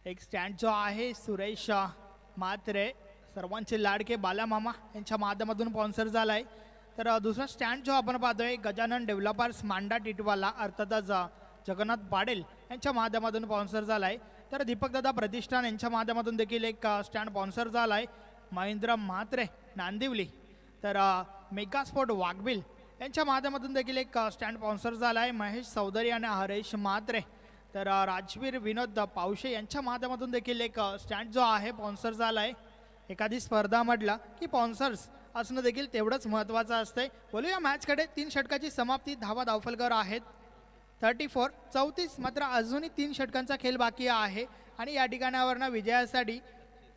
S4: एक स्टँड जो आहे सुरेश म्हात्रे, सर्वांचे लाडके बालामामा यांच्या माध्यमातून स्पॉन्सर झालाय. तर दुसरा स्टँड जो आपण पाहतोय गजानन डेव्हलपर्स मांडा टिटवाला, अर्थातच जगन्नाथ पाडेल यांच्या माध्यमातून स्पॉन्सर झालाय. तर दीपकदादा प्रतिष्ठान यांच्या माध्यमातून देखील एक स्टँड स्पॉन्सर झालाय. महेंद्र म्हात्रे नांदिवली, तर मेगा स्पोर्ट वाघबिल यांच्या माध्यमातून देखील एक स्टँड स्पॉन्सर झाला आहे. महेश चौधरी आणि हरेश म्हात्रे, तर राजवीर विनोद पावशे यांच्या माध्यमातून देखील एक स्टँड जो आहे स्पॉन्सर झाला आहे. एखादी स्पर्धा म्हटलं की स्पॉन्सर्स असणं देखील तेवढंच महत्त्वाचं असतंय. बोलूया मॅचकडे. 3 षटकाची समाप्ती. धावा धावफलकावर आहेत 34. मात्र अजूनही 3 षटकांचा खेळ बाकी आहे आणि या ठिकाणावरनं विजयासाठी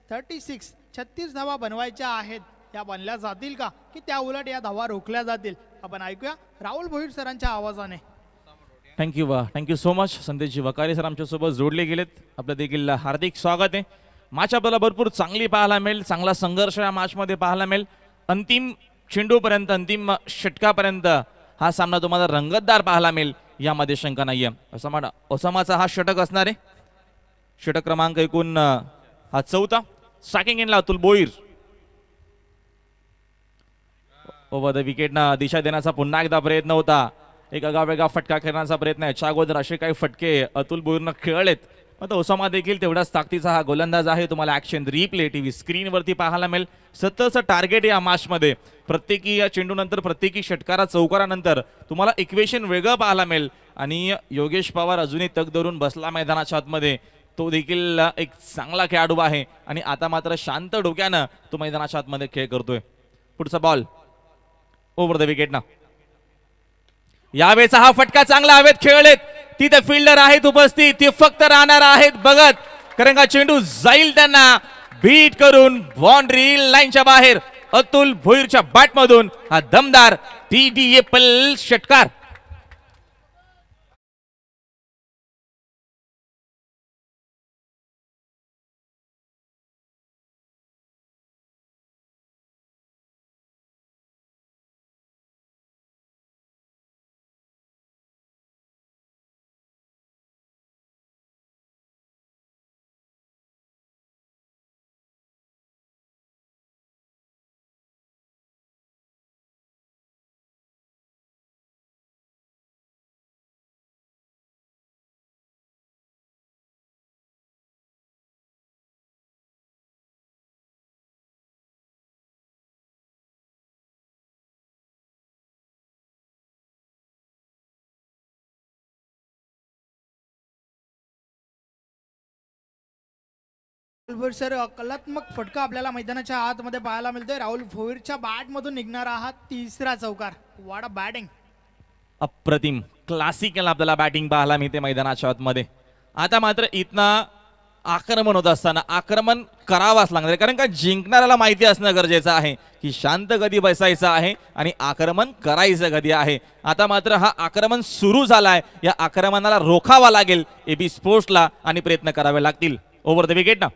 S4: 36 धावा बनवायच्या आहेत. या बनल्या जातील का की त्या उलट या धावा रोखल्या जातील? आपण ऐकूया राहुल भोईर सरांच्या आवाजाने.
S3: Thank you so much. Sandeshji Wakare sir आमच्यासोबत जोडले गेलेत. आपलं देखील हार्दिक स्वागत आहे. मॅच आपल्याला भरपूर चांगली पाहायला मिळेल. चांगला संघर्ष या मॅचमध्ये पाहायला मिळेल. अंतिम चेंडूपर्यंत, अंतिम षटकापर्यंत हा सामना तुम्हाला रंगतदार पाहायला मिळेल, यामध्ये शंका नाही आहे. ओसामाचा हा षटक असणार आहे. षटक क्रमांक एकूण हा 4. स्ट्रायकिंग इनला अतुल बोईर. ओव्हर द विकेटना दिशा देण्याचा पुन्हा एकदा प्रयत्न होता. एक आगळावेगळा फटका खेळण्याचा प्रयत्न. याच्या अगोदर असे काही फटके अतुल बोईरनं खेळलेत. मात्र ओसामा देखील तेवढाच ताकदीचा हा गोलंदाज आहे. तुम्हाला ॲक्शन रिप्ले टीव्ही स्क्रीनवरती पाहायला मिळेल. 70चं टार्गेट या मॅचमध्ये. प्रत्येकी या चेंडूनंतर, प्रत्येकी षटकारा चौकारानंतर तुम्हाला इक्वेशन वेगळं पाहायला मिळेल. आणि योगेश पवार अजूनही तग धरून बसला मैदानाच्या आतमध्ये. तो देखील एक चांगला खेळाडू आहे आणि आता मात्र शांत डोक्यानं तो मैदानाच्या आतमध्ये खेळ करतोय. पुढचा बॉल ओव्हर द विकेट ना.
S5: यावेळेचा हा फटका चांगला हवेत खेळलेत, तिथे फिल्डर आहेत उपस्थित, ते फक्त राहणार आहेत बघत, कारण का चेंडू जाईल त्यांना बीट करून बाउंड्री लाईनच्या बाहेर. अतुल भोईरच्या बॅट मधून हा दमदार TDPL षटकार.
S4: राहुल सर, कलात्मक फटका आपल्याला मैदानाच्या आतमध्ये पाहायला मिळतोय. राहुल भोईरच्या बॅट मधून निघणारा हा तिसरा चौकार. वाडा बॅटिंग,
S5: अप्रतिम क्लासिकल आपल्याला बॅटिंग पाहायला मिळते मैदानाच्या आतमध्ये. आता मात्र इथनं आक्रमण होत असताना आक्रमण करावाच लागणार, कारण का जिंकणाऱ्याला माहिती असणं गरजेचं आहे की शांत कधी बसायचं आहे आणि आक्रमण करायचं कधी आहे. आता मात्र हा आक्रमण सुरू झालाय, या आक्रमणाला रोखावा लागेल AB स्पोर्ट्सला आणि प्रयत्न करावे लागतील. ओव्हर द विकेट ना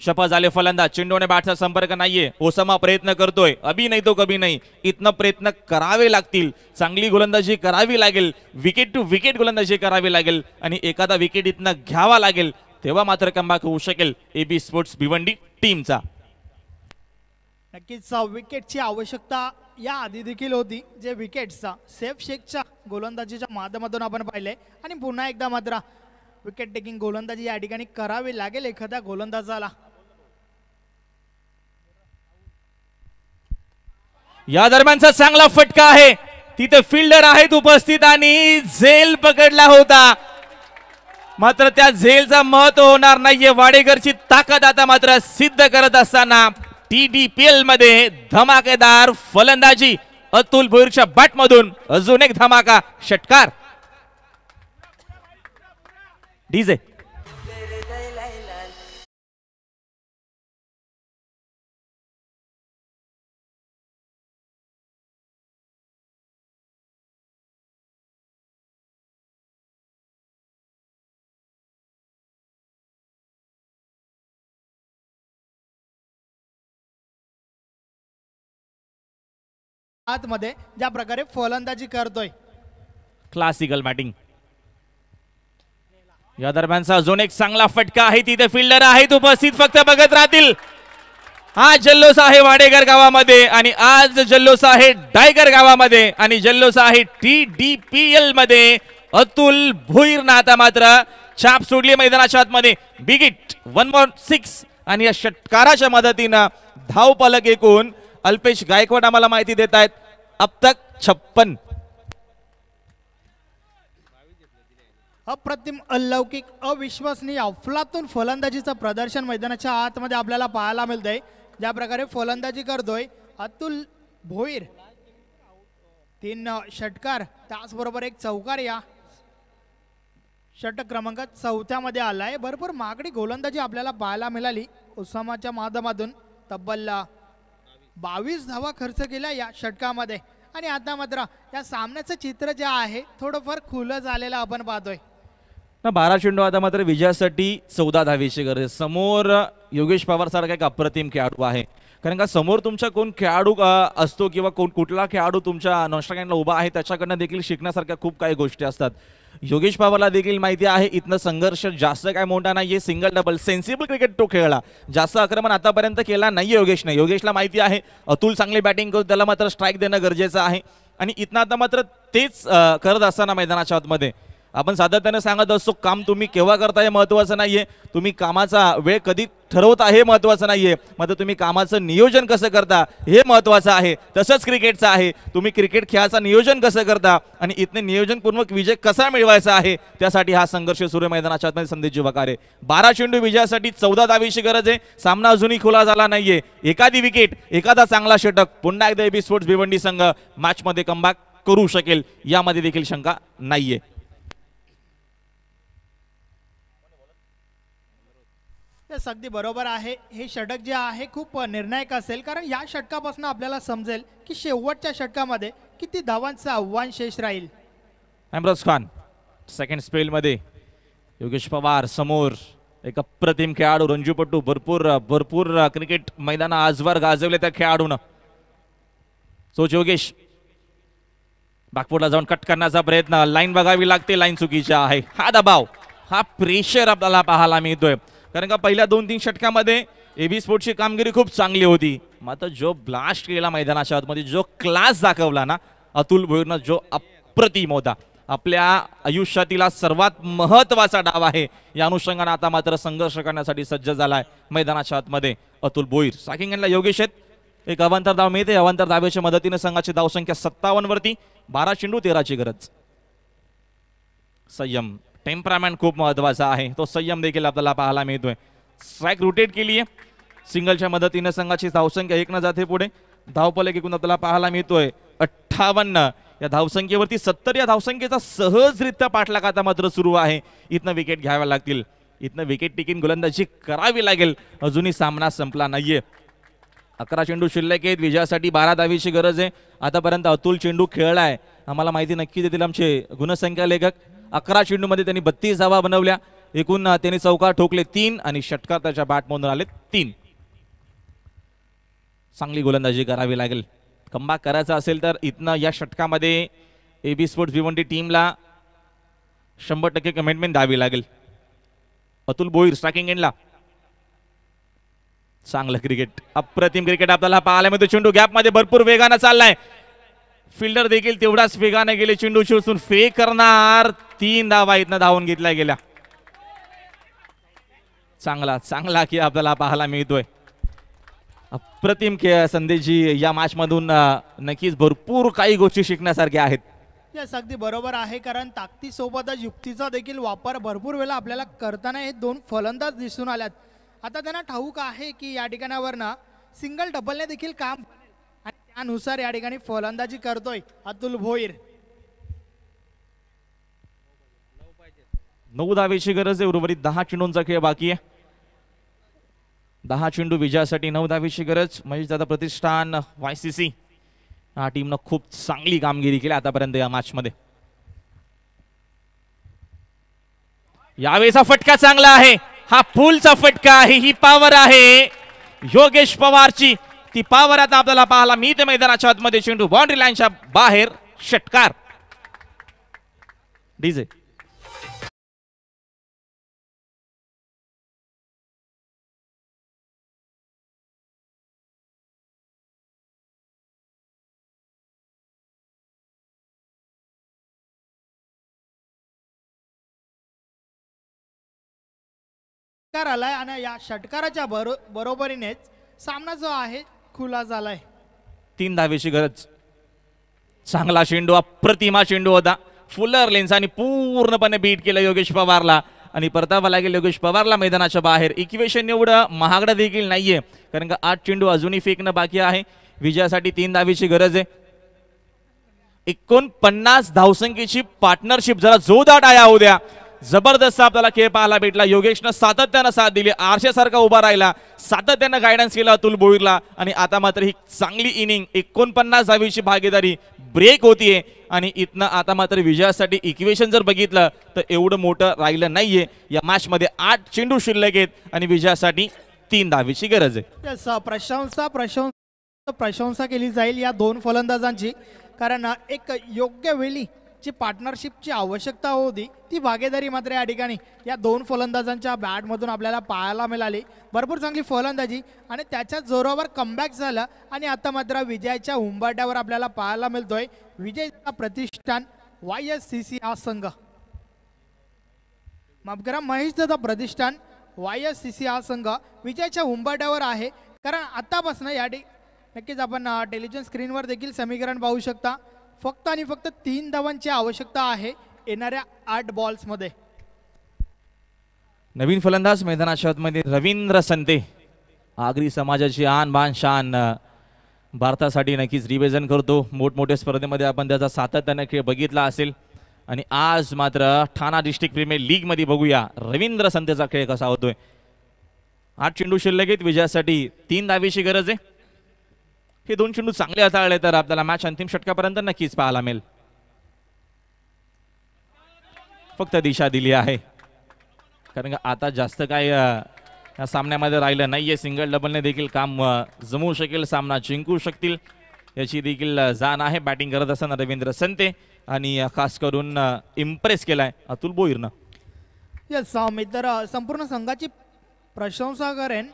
S5: शपथ झाले फलंदाज, चेंडूने बॅटचा संपर्क नाहीये. ओसामा प्रयत्न करतोय, अभी नाही तो कभी नाही, इथनं प्रयत्न करावे लागतील. चांगली गोलंदाजी करावी लागेल, विकेट टू विकेट गोलंदाजी करावी लागेल आणि एखादा विकेट इथनं घ्यावा लागेल, तेव्हा मात्र कमबॅक होऊ शकेल AB स्पोर्ट्स भिवंडी टीमचा.
S4: नक्कीच विकेटची आवश्यकता या आधी देखील होती, जे विकेटचा सेफ शेखच्या गोलंदाजीच्या माध्यमातून आपण पाहिले. आणि पुन्हा एकदा मात्र विकेट टेकिंग गोलंदाजी या ठिकाणी करावी लागेल एखाद्या गोलंदाजाला.
S5: या दरम्यानचा चांगला फटका आहे, तिथे फिल्डर आहेत उपस्थित आणि झेल पकडला होता, मात्र त्या झेलचा महत्व होणार नाहीये. वाडेकरची ताकद आता मात्र सिद्ध करत असताना TDPL मध्ये धमाकेदार फलंदाजी अतुल भोईरच्या बॅट मधून अजून एक धमाका षटकार. डीजे
S4: आतमध्ये ज्या प्रकारे फलंदाजी करतोय,
S5: क्लासिकल बॅटिंग. या दरम्यानचा अजून एक चांगला फटका आहे, तिथे फिल्डर आहेत उपस्थित, फक्त बघत राहतील. हा जल्लोष आहे वाडेकर गावामध्ये आणि आज जल्लोष आहे डायगर गावामध्ये आणि जल्लोष आहे TDPL मध्ये. अतुल भोईरनं आता मात्र छाप सोडली मैदानाच्या आतमध्ये. बिग हिट 1/6 आणि या षटकाराच्या मदतीनं धावफलक एकूण अल्पेश गायकवाड आम्हाला माहिती देत आहेत, अब तक 56.
S4: अप्रतिम, अलौकिक, अविश्वसनीय, अफलातून फलंदाजीचं प्रदर्शन मैदानाच्या आतमध्ये आपल्याला पाहायला मिळतंय. ज्या प्रकारे फलंदाजी करतोय अतुल भोईर, 3 षटकार त्याचबरोबर एक चौकार या षटक क्रमांक 4थ्या मध्ये आलाय. भरपूर मागणी गोलंदाजी आपल्याला पाहायला मिळाली ओसामाच्या माध्यमातून. तब्बल 22 धावा खर्च केल्या या षटकामध्ये. आणि आता मात्र या सामन्याचं चित्र जे आहे थोडंफार खुलं झालेलं आपण पाहतोय.
S3: 12 चेंडू आता मात्र विजयासाठी 14 धावेची गरज. समोर योगेश पवार सारखा एक अप्रतिम खेळाडू आहे, कारण का समोर तुमचा कोण खेळाडू असतो किंवा कुठला खेळाडू तुमच्या नॉनस्ट्राईकला उभा आहे त्याच्याकडनं देखील शिकण्यासारख्या खूप काही गोष्टी असतात. योगेश पवारला देखील माहिती आहे इथनं संघर्ष जास्त काय मोठा नाहीये, सिंगल डबल सेन्सिबल क्रिकेट तो खेळला, जास्त आक्रमण आतापर्यंत केला नाहीये योगेशने. योगेशला माहिती आहे अतुल चांगली बॅटिंग करून त्याला मात्र स्ट्राईक देणं गरजेचं आहे आणि इथनं आता मात्र तेच करत असताना मैदानाच्या आतमध्ये आपण सातत्याने सांगत असतो, काम तुम्ही केव्हा करता हे महत्त्वाचं नाहीये, तुम्ही कामाचा वेळ कधी ठरवता हे महत्त्वाचं नाहीये, मात्र तुम्ही कामाचं नियोजन कसं करता हे महत्त्वाचं आहे. तसंच क्रिकेटचं आहे, तुम्ही क्रिकेट खेळाचं नियोजन कसं करता आणि इथने नियोजनपूर्वक विजय कसा मिळवायचा आहे त्यासाठी हा संघर्ष सुरू मैदानाच्या आतमध्ये. संदेश वकारे 12 चेंडू विजयासाठी 14 धावेची गरज आहे. सामना अजूनही खुला झाला नाहीये. एखादी विकेट, एखादा चांगला षटक, पुन्हा एकदा AB स्पोर्ट्स भिवंडी संघ मॅच मध्ये कमबॅक
S5: करू शकेल यामध्ये देखील शंका नाहीये.
S4: तेच अगदी बरोबर आहे. हे षटक जे आहे खूप निर्णायक असेल, कारण या षटकापासून आपल्याला समजेल की शेवटच्या षटकामध्ये किती धावांचं आव्हान शेष राहील.
S5: इम्रान खान सेकंड स्पेलमध्ये योगेश पवार समोर एक अप्रतिम खेळाडू रणजीपटू भरपूर क्रिकेट मैदाना आजवर गाजवले त्या खेळाडूनं. सोच योगेश बॅकफुटला जाऊन कट करण्याचा प्रयत्न, लाईन बघावी लागते, लाईन चुकीची आहे. हा दबाव हा प्रेशर आपल्याला पाहायला मिळतोय, कारण का पहिल्या 2-3 षटकामध्ये एबी स्पोर्ट्सची कामगिरी खूप चांगली होती. मात्र जो ब्लास्ट केला मैदानाच्या आतमध्ये, जो क्लास दाखवला ना अतुल भोईरनं, जो अप्रतिम होता, आपल्या आयुष्यातील सर्वात महत्वाचा डाव आहे, या अनुषंगाने आता मात्र संघर्ष करण्यासाठी सज्ज झालाय मैदानाच्या आतमध्ये अतुल भोईर. स्ट्रायकिंग एंडला योगेश आहेत, एक अवांतर धाव मिळते. अवांतर धावेच्या मदतीने संघाची धावसंख्या 57 वरती, 12 चेंडू 13ची गरज. संयम, टेम्परामेंट खूप महत्वाचा आहे, तो संयम देखील आपल्याला पाहायला मिळतोय. स्ट्राईक रोटेट केली आहे, सिंगलच्या मदतीने संघाची धावसंख्या 1 न जाते पुढे. धावफलक एकूण आपल्याला पाहायला मिळतोय 58. या धावसंख्येवरती 70 या धावसंख्येचा सहजरित्या पाठलाग आता मात्र सुरू आहे. इथनं विकेट घ्याव्या लागतील, इथनं विकेट टिकीन गोलंदाजी करावी लागेल. अजूनही सामना संपला नाहीये. 11 चेंडू शिल्लक आहेत, विजयासाठी 12 धावीची गरज आहे. आतापर्यंत अतुल चेंडू खेळलाय, आम्हाला माहिती नक्की देतील आमचे गुणसंख्या लेखक. 11 चेंडूमध्ये त्यांनी 32 धावा बनवल्या, एकूण त्यांनी चौकार ठोकले 3 आणि षटकार त्याच्या बॅटमधून आले 3. चांगली गोलंदाजी करावी लागेल. कमबॅक करायचा असेल तर इथनं या षटकामध्ये एबी स्पोर्ट्स भिवंडी टीमला 100% कमिटमेंट द्यावी लागेल. अतुल भोईर स्ट्रायकिंग एंडला, चांगलं क्रिकेट, अप्रतिम क्रिकेट आपल्याला पाहायला मिळतो. चेंडू गॅप मध्ये भरपूर वेगानं चाललाय, फिल्डर देखील तेवढाच वेगाने गेले. चेंडू शिवसून फेक करणार, 3 धावा इथनं धावून घेतल्या गेल्या. चांगला की आपल्याला पाहायला मिळतोय. अप्रतिम संदेशजी या मॅच मधून नक्कीच भरपूर काही गोष्टी शिकण्यासारख्या आहेत.
S4: यस अगदी बरोबर आहे, कारण ताकदीसोबतच युक्तीचा देखील वापर भरपूर वेळा आपल्याला करताना हे 2 फलंदाज दिसून आल्यात. आता त्यांना ठाऊक आहे की या ठिकाणावर ना सिंगल डबलने देखील काम आणि त्यानुसार या ठिकाणी फलंदाजी करतोय अतुल भोईर.
S5: 9 धावेची गरज आहे, उर्वरित 10 चेंडूंचा खेळ बाकी आहे. 10 चेंडू विजयासाठी 9 धावेची गरज. महेश दादा प्रतिष्ठान YCC हा टीमनं खूप चांगली कामगिरी केली आतापर्यंत या मॅच मध्ये. यावेळेचा फटका चांगला आहे, हा फुलचा फटका आहे, ही पॉवर आहे योगेश पवारची. ती पॉवर आता आपल्याला पाहायला मिळते मैदानाच्या आतमध्ये. चेंडू बाउंड्री लाईनच्या बाहेर, षटकार. डीजे
S4: आलाय आणि या षटकाराच्या बरोबरीनेच सामना जो आहे खुला झालाय.
S5: 3 धावेची गरज. चांगला चेंडू, अप्रतिमा चेंडू होता, फुलर लेन्स आणि पूर्णपणे बीट केलं योगेश पवारला. आणि परतावा लागेल योगेश पवारला मैदानाच्या बाहेर. इक्वेशन एवढं महागडं देखील नाहीये, कारण का 8 चेंडू अजूनही फेकणं बाकी आहे. विजयासाठी 3 धावेची गरज आहे. 49 धावसंख्येची पार्टनरशिप, जरा जोरदार टाळ्या होऊ द्या. जबरदस्त आपल्याला खेळ पाहायला भेटला. योगेशनं सातत्यानं साथ दिली, आरशासारखा उभा राहिला, सातत्यानं गायडन्स केला अतुल भोईरला. आणि आता मात्र ही चांगली इनिंग, 49 धावेची भागीदारी ब्रेक होतीये. आणि इथनं आता मात्र विजयासाठी इक्वेशन जर बघितलं तर एवढं मोठं राहिलं नाहीये. या मॅच मध्ये 8 चेंडू शिल्लक आहेत आणि विजयासाठी 3 धावेची गरज आहे.
S4: प्रशंसा केली जाईल या 2 फलंदाजांची, कारण एक योग्य वेळी जी पार्टनरशिपची आवश्यकता होती ती भागीदारी मात्र या ठिकाणी या 2 फलंदाजांच्या बॅटमधून आपल्याला पाहायला मिळाली. भरपूर चांगली फलंदाजी आणि त्याच्या जोरावर कमबॅक झाला आणि आता मात्र विजयाच्या उंबरठ्यावर आपल्याला पाहायला मिळतोय विजय प्रतिष्ठान YSCC हा संघ. माफ करा, महेश दादा प्रतिष्ठान YSCC हा संघ विजयाच्या उंबरठ्यावर आहे. कारण आतापासून या नक्कीच आपण टेलिव्हिजन स्क्रीनवर देखील समीकरण पाहू शकता. फक्त आणि फक्त 3 धावांची आवश्यकता आहे येणाऱ्या 8 बॉल्स मध्ये.
S5: नवीन फलंदाज मैदानाच्या आतमध्ये रवींद्र संते, आगरी समाजाची आन बान शान. भारतासाठी नक्कीच रिप्रेझेंट करतो. मोठमोठ्या स्पर्धेमध्ये आपण त्याचा सातत्याने खेळ बघितला असेल आणि आज मात्र ठाणा डिस्ट्रिक्ट प्रीमियर लीग मध्ये बघूया रवींद्र संतेचा खेळ कसा होतोय. 8 चेंडू शिल्लक आहेत, विजयासाठी 3 धावेची गरज आहे. हे 2 चेंडू चांगले हाताळले तर आपल्याला मॅच अंतिम षटकापर्यंत नक्कीच पाहायला मिळेल. फक्त दिशा दिली आहे कारण का आता जास्त काय या सामन्यामध्ये राहिलं नाहीये. सिंगल डबलने देखील काम जमवू शकेल, सामना जिंकू शकतील याची देखील जाण आहे. बॅटिंग करत असताना रवींद्र संते आणि खास करून इम्प्रेस केलाय अतुल भोईरनं.
S4: यस मी तर संपूर्ण संघाची प्रशंसा करेन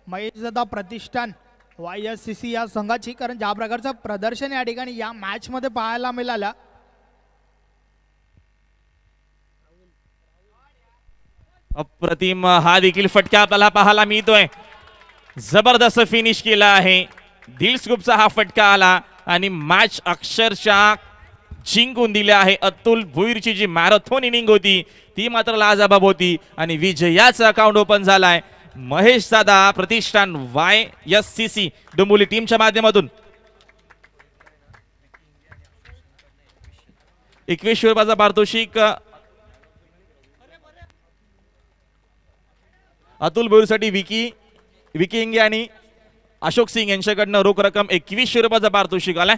S4: महेश दादा प्रतिष्ठान YSCC या संघाची, कारण ज्या प्रकारचं प्रदर्शन या ठिकाणी या मॅच मध्ये पाहायला मिळालं.
S5: अप्रतिम हा देखील फटका आपल्याला पाहायला मिळतोय. जबरदस्त फिनिश केला आहे. दिल स्कूपचा हा फटका आला आणि मॅच अक्षरशः जिंकून दिले आहे. अतुल भुईरची जी मॅरेथॉन इनिंग होती ती मात्र लाजवाब होती आणि विजयाचा अकाउंट ओपन झालाय महेश दादा प्रतिष्ठान YSCC डोंबिवली टीमच्या माध्यमातून. 21 रुपयाचा पारितोषिक अतुल भोईरसाठी विकी इंगे आणि अशोक सिंग यांच्याकडनं रोख रक्कम 2100 रुपयाचा पारितोषिक आलाय.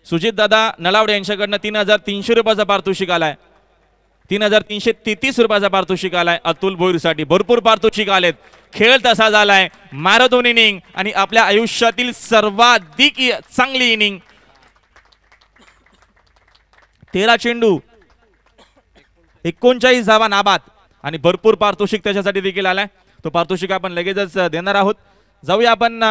S5: सुजित दादा नलावडे यांच्याकडनं 3300 रुपयाचा पारितोषिक आलाय. 3333 रुपयाचा पारितोषिक आलाय अतुल भोईरसाठी. भरपूर पारितोषिक आलेत. खेळ तसा झालाय. मॅरेथॉन इनिंग आणि आपल्या आयुष्यातील सर्वाधिक चांगली इनिंग. 13 चेंडू 39 धावा नाबाद आणि भरपूर पारितोषिक त्याच्यासाठी देखील आलाय. तो पारितोषिक आपण लगेचच देणार आहोत. जाऊया आपण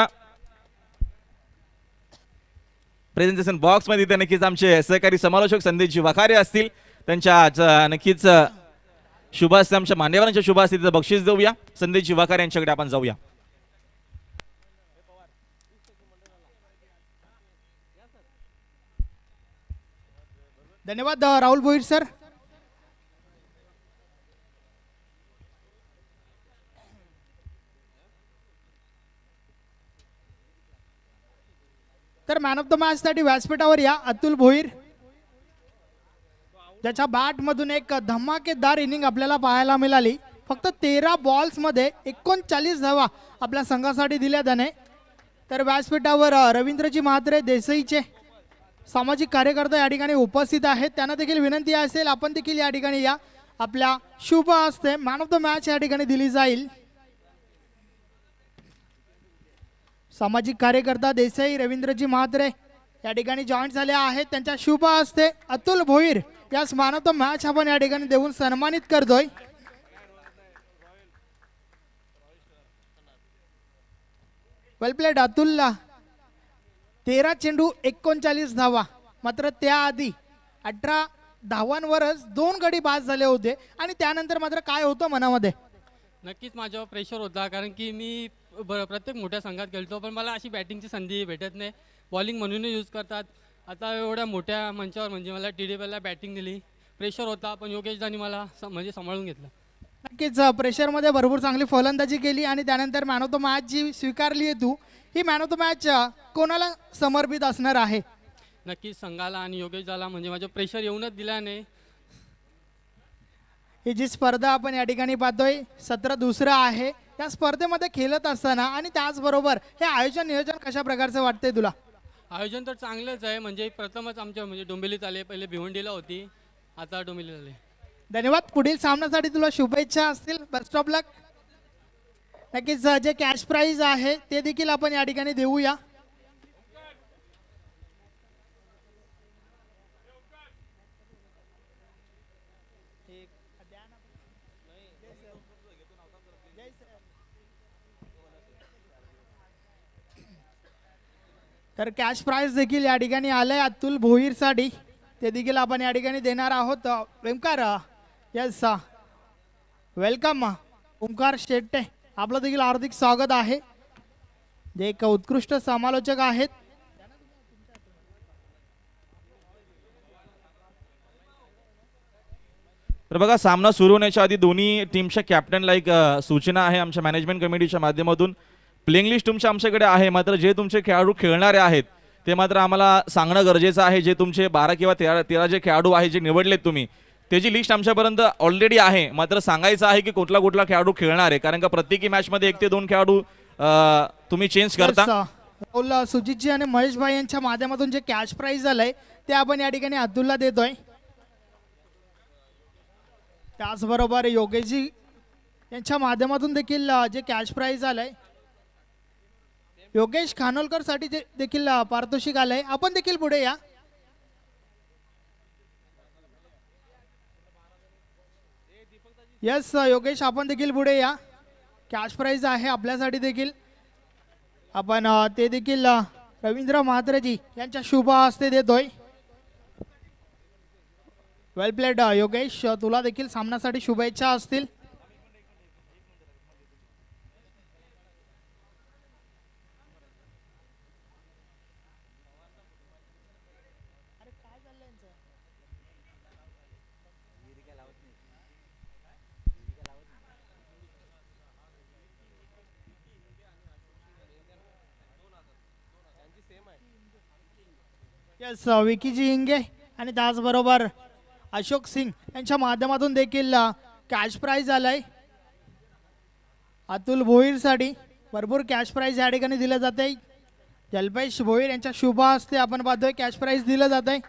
S5: प्रेझेंटेशन बॉक्स मध्ये. नक्कीच आमचे सहकारी समालोचक संदेशजी वखारे असतील, त्यांच्या नक्कीच शुभास्ती आमच्या मान्यवरांच्या शुभास्तीचं बक्षीस देऊया. संदेशजी वखारे यांच्याकडे आपण जाऊया.
S4: धन्यवाद राहुल भोईर सर. तर मॅन ऑफ द मॅच साठी व्यासपीठावर या अतुल भोईर, ज्याच्या बॅट मधून एक धमाकेदार इनिंग आपल्याला पाहायला मिळाली. फक्त 13 बॉल्स मध्ये 39 धावा आपल्या संघासाठी दिल्या त्याने. तर व्यासपीठावर रवींद्रजी म्हात्रे देसाईचे सामाजिक कार्यकर्ते या ठिकाणी उपस्थित आहेत. त्यांना देखील विनंती असेल आपण देखील या ठिकाणी या. आपल्या शुभ हस्ते मॅन ऑफ द मॅच या ठिकाणी दिली जाईल. सामाजिक कार्यकर्ता देसाई रवींद्रजी म्हात्रे या ठिकाणी जॉईन झाले आहेत. त्यांच्या शुभ हस्ते अतुल भोईर यास मॅन ऑफ द मॅच आपण या ठिकाणी देऊन सन्मानित करतोय. वेल प्लेड अतुलला. 13 चेंडू 39 धावा. मात्र त्याआधी 18 धावांवरच 2 गडी बाद झाले होते आणि त्यानंतर मात्र काय होतं मनामध्ये?
S6: नक्कीच माझ्यावर प्रेशर होता, कारण की मी प्रत्येक मोठ्या संघात खेळतो, पण मला अशी बॅटिंगची संधी भेटत नाही. बॉलिंग म्हणून यूज करतात. आता एवढ्या मोठ्या मंचावर म्हणजे मला TDPला बॅटिंग दिली. प्रेशर होता, पण योगेशदानी मला म्हणजे सांभाळून घेतलं.
S4: नक्कीच प्रेशरमध्ये भरपूर चांगली फलंदाजी केली आणि त्यानंतर मॅन ऑफ द मॅच जी स्वीकारली आहे तू, he man of the match कोणाला समर्पित असणार आहे?
S6: नक्कीच संघाला आणि योगेशदाला, म्हणजे माझं प्रेशर येऊनच दिला नाही.
S4: ही जी स्पर्धा आपण या ठिकाणी पाहतोय सत्र दुसरं आहे. त्या स्पर्धेमध्ये खेळत असताना आणि त्याचबरोबर हे आयोजन नियोजन कशा प्रकारचं वाटतंय तुला?
S6: आयोजन तर चांगलंच आहे. म्हणजे प्रथमच आमच्या म्हणजे डोंबिवलीत आले, पहिले भिवंडीला होती, आता डोंबिवलीत आले.
S4: धन्यवाद. पुढील सामन्यासाठी तुला शुभेच्छा असतील. बेस्ट ऑफ लक. नक्कीच जे कॅश प्राइज आहे ते देखील आपण या ठिकाणी देऊया. तर कॅश प्राइज देखील या ठिकाणी आलंय अतुल भोईरसाठी, ते देखील आपण या ठिकाणी देणार आहोत. ओंकार, यस वेलकम ओंकार शेट्टे, आपलं देखील हार्दिक स्वागत आहे. जे एक उत्कृष्ट समालोचक आहेत.
S5: तर बघा, सामना सुरू होण्याच्या आधी दोन्ही टीमच्या कॅप्टनला एक सूचना आहे आमच्या मॅनेजमेंट कमिटीच्या माध्यमातून.
S3: प्लेइंग लिस्ट तुमच्या आमच्याकडे आहे, मात्र जे तुमचे खेळाडू खेळणारे आहेत ते मात्र आम्हाला सांगणं गरजेचं आहे. जे तुमचे 12 किंवा 13 जे खेळाडू आहेत जे निवडलेत तुम्ही, त्याची लिस्ट आमच्यापर्यंत ऑलरेडी आहे, मात्र सांगायचं आहे की कुठला कुठला खेळाडू खेळणार आहे, कारण का प्रत्येकी मॅचमध्ये 1 ते 2 खेळाडू तुम्ही चेंज करता.
S4: राहुल सुजितजी आणि महेश भाई यांच्या माध्यमातून जे कॅश प्राइज झालंय ते आपण या ठिकाणी अब्दुलला देतोय. त्याचबरोबर योगेशजी यांच्या माध्यमातून देखील जे कॅश प्राइज आलंय योगेश खानोलकर साठी देखील पारितोषिक आलंय. आपण देखील पुढे या. यस योगेश, आपण देखील पुढे या. कॅश प्राइज आहे आपल्यासाठी देखील. आपण ते देखील रवींद्र म्हात्रेजी यांच्या शुभ हस्ते देतोय. वेल प्लेड योगेश, तुला देखील सामन्यासाठी शुभेच्छा असतील. यस विकीजी हिंगे आणि त्याचबरोबर अशोक सिंग यांच्या माध्यमातून देखील कॅश प्राइज आलाय. अतुल भोईरसाठी भरपूर कॅश प्राइज या ठिकाणी दिलं जाते. जल्पेश भोईर यांच्या शुभ हस्ते आपण पाहतोय कॅश प्राइज दिलं जात आहे.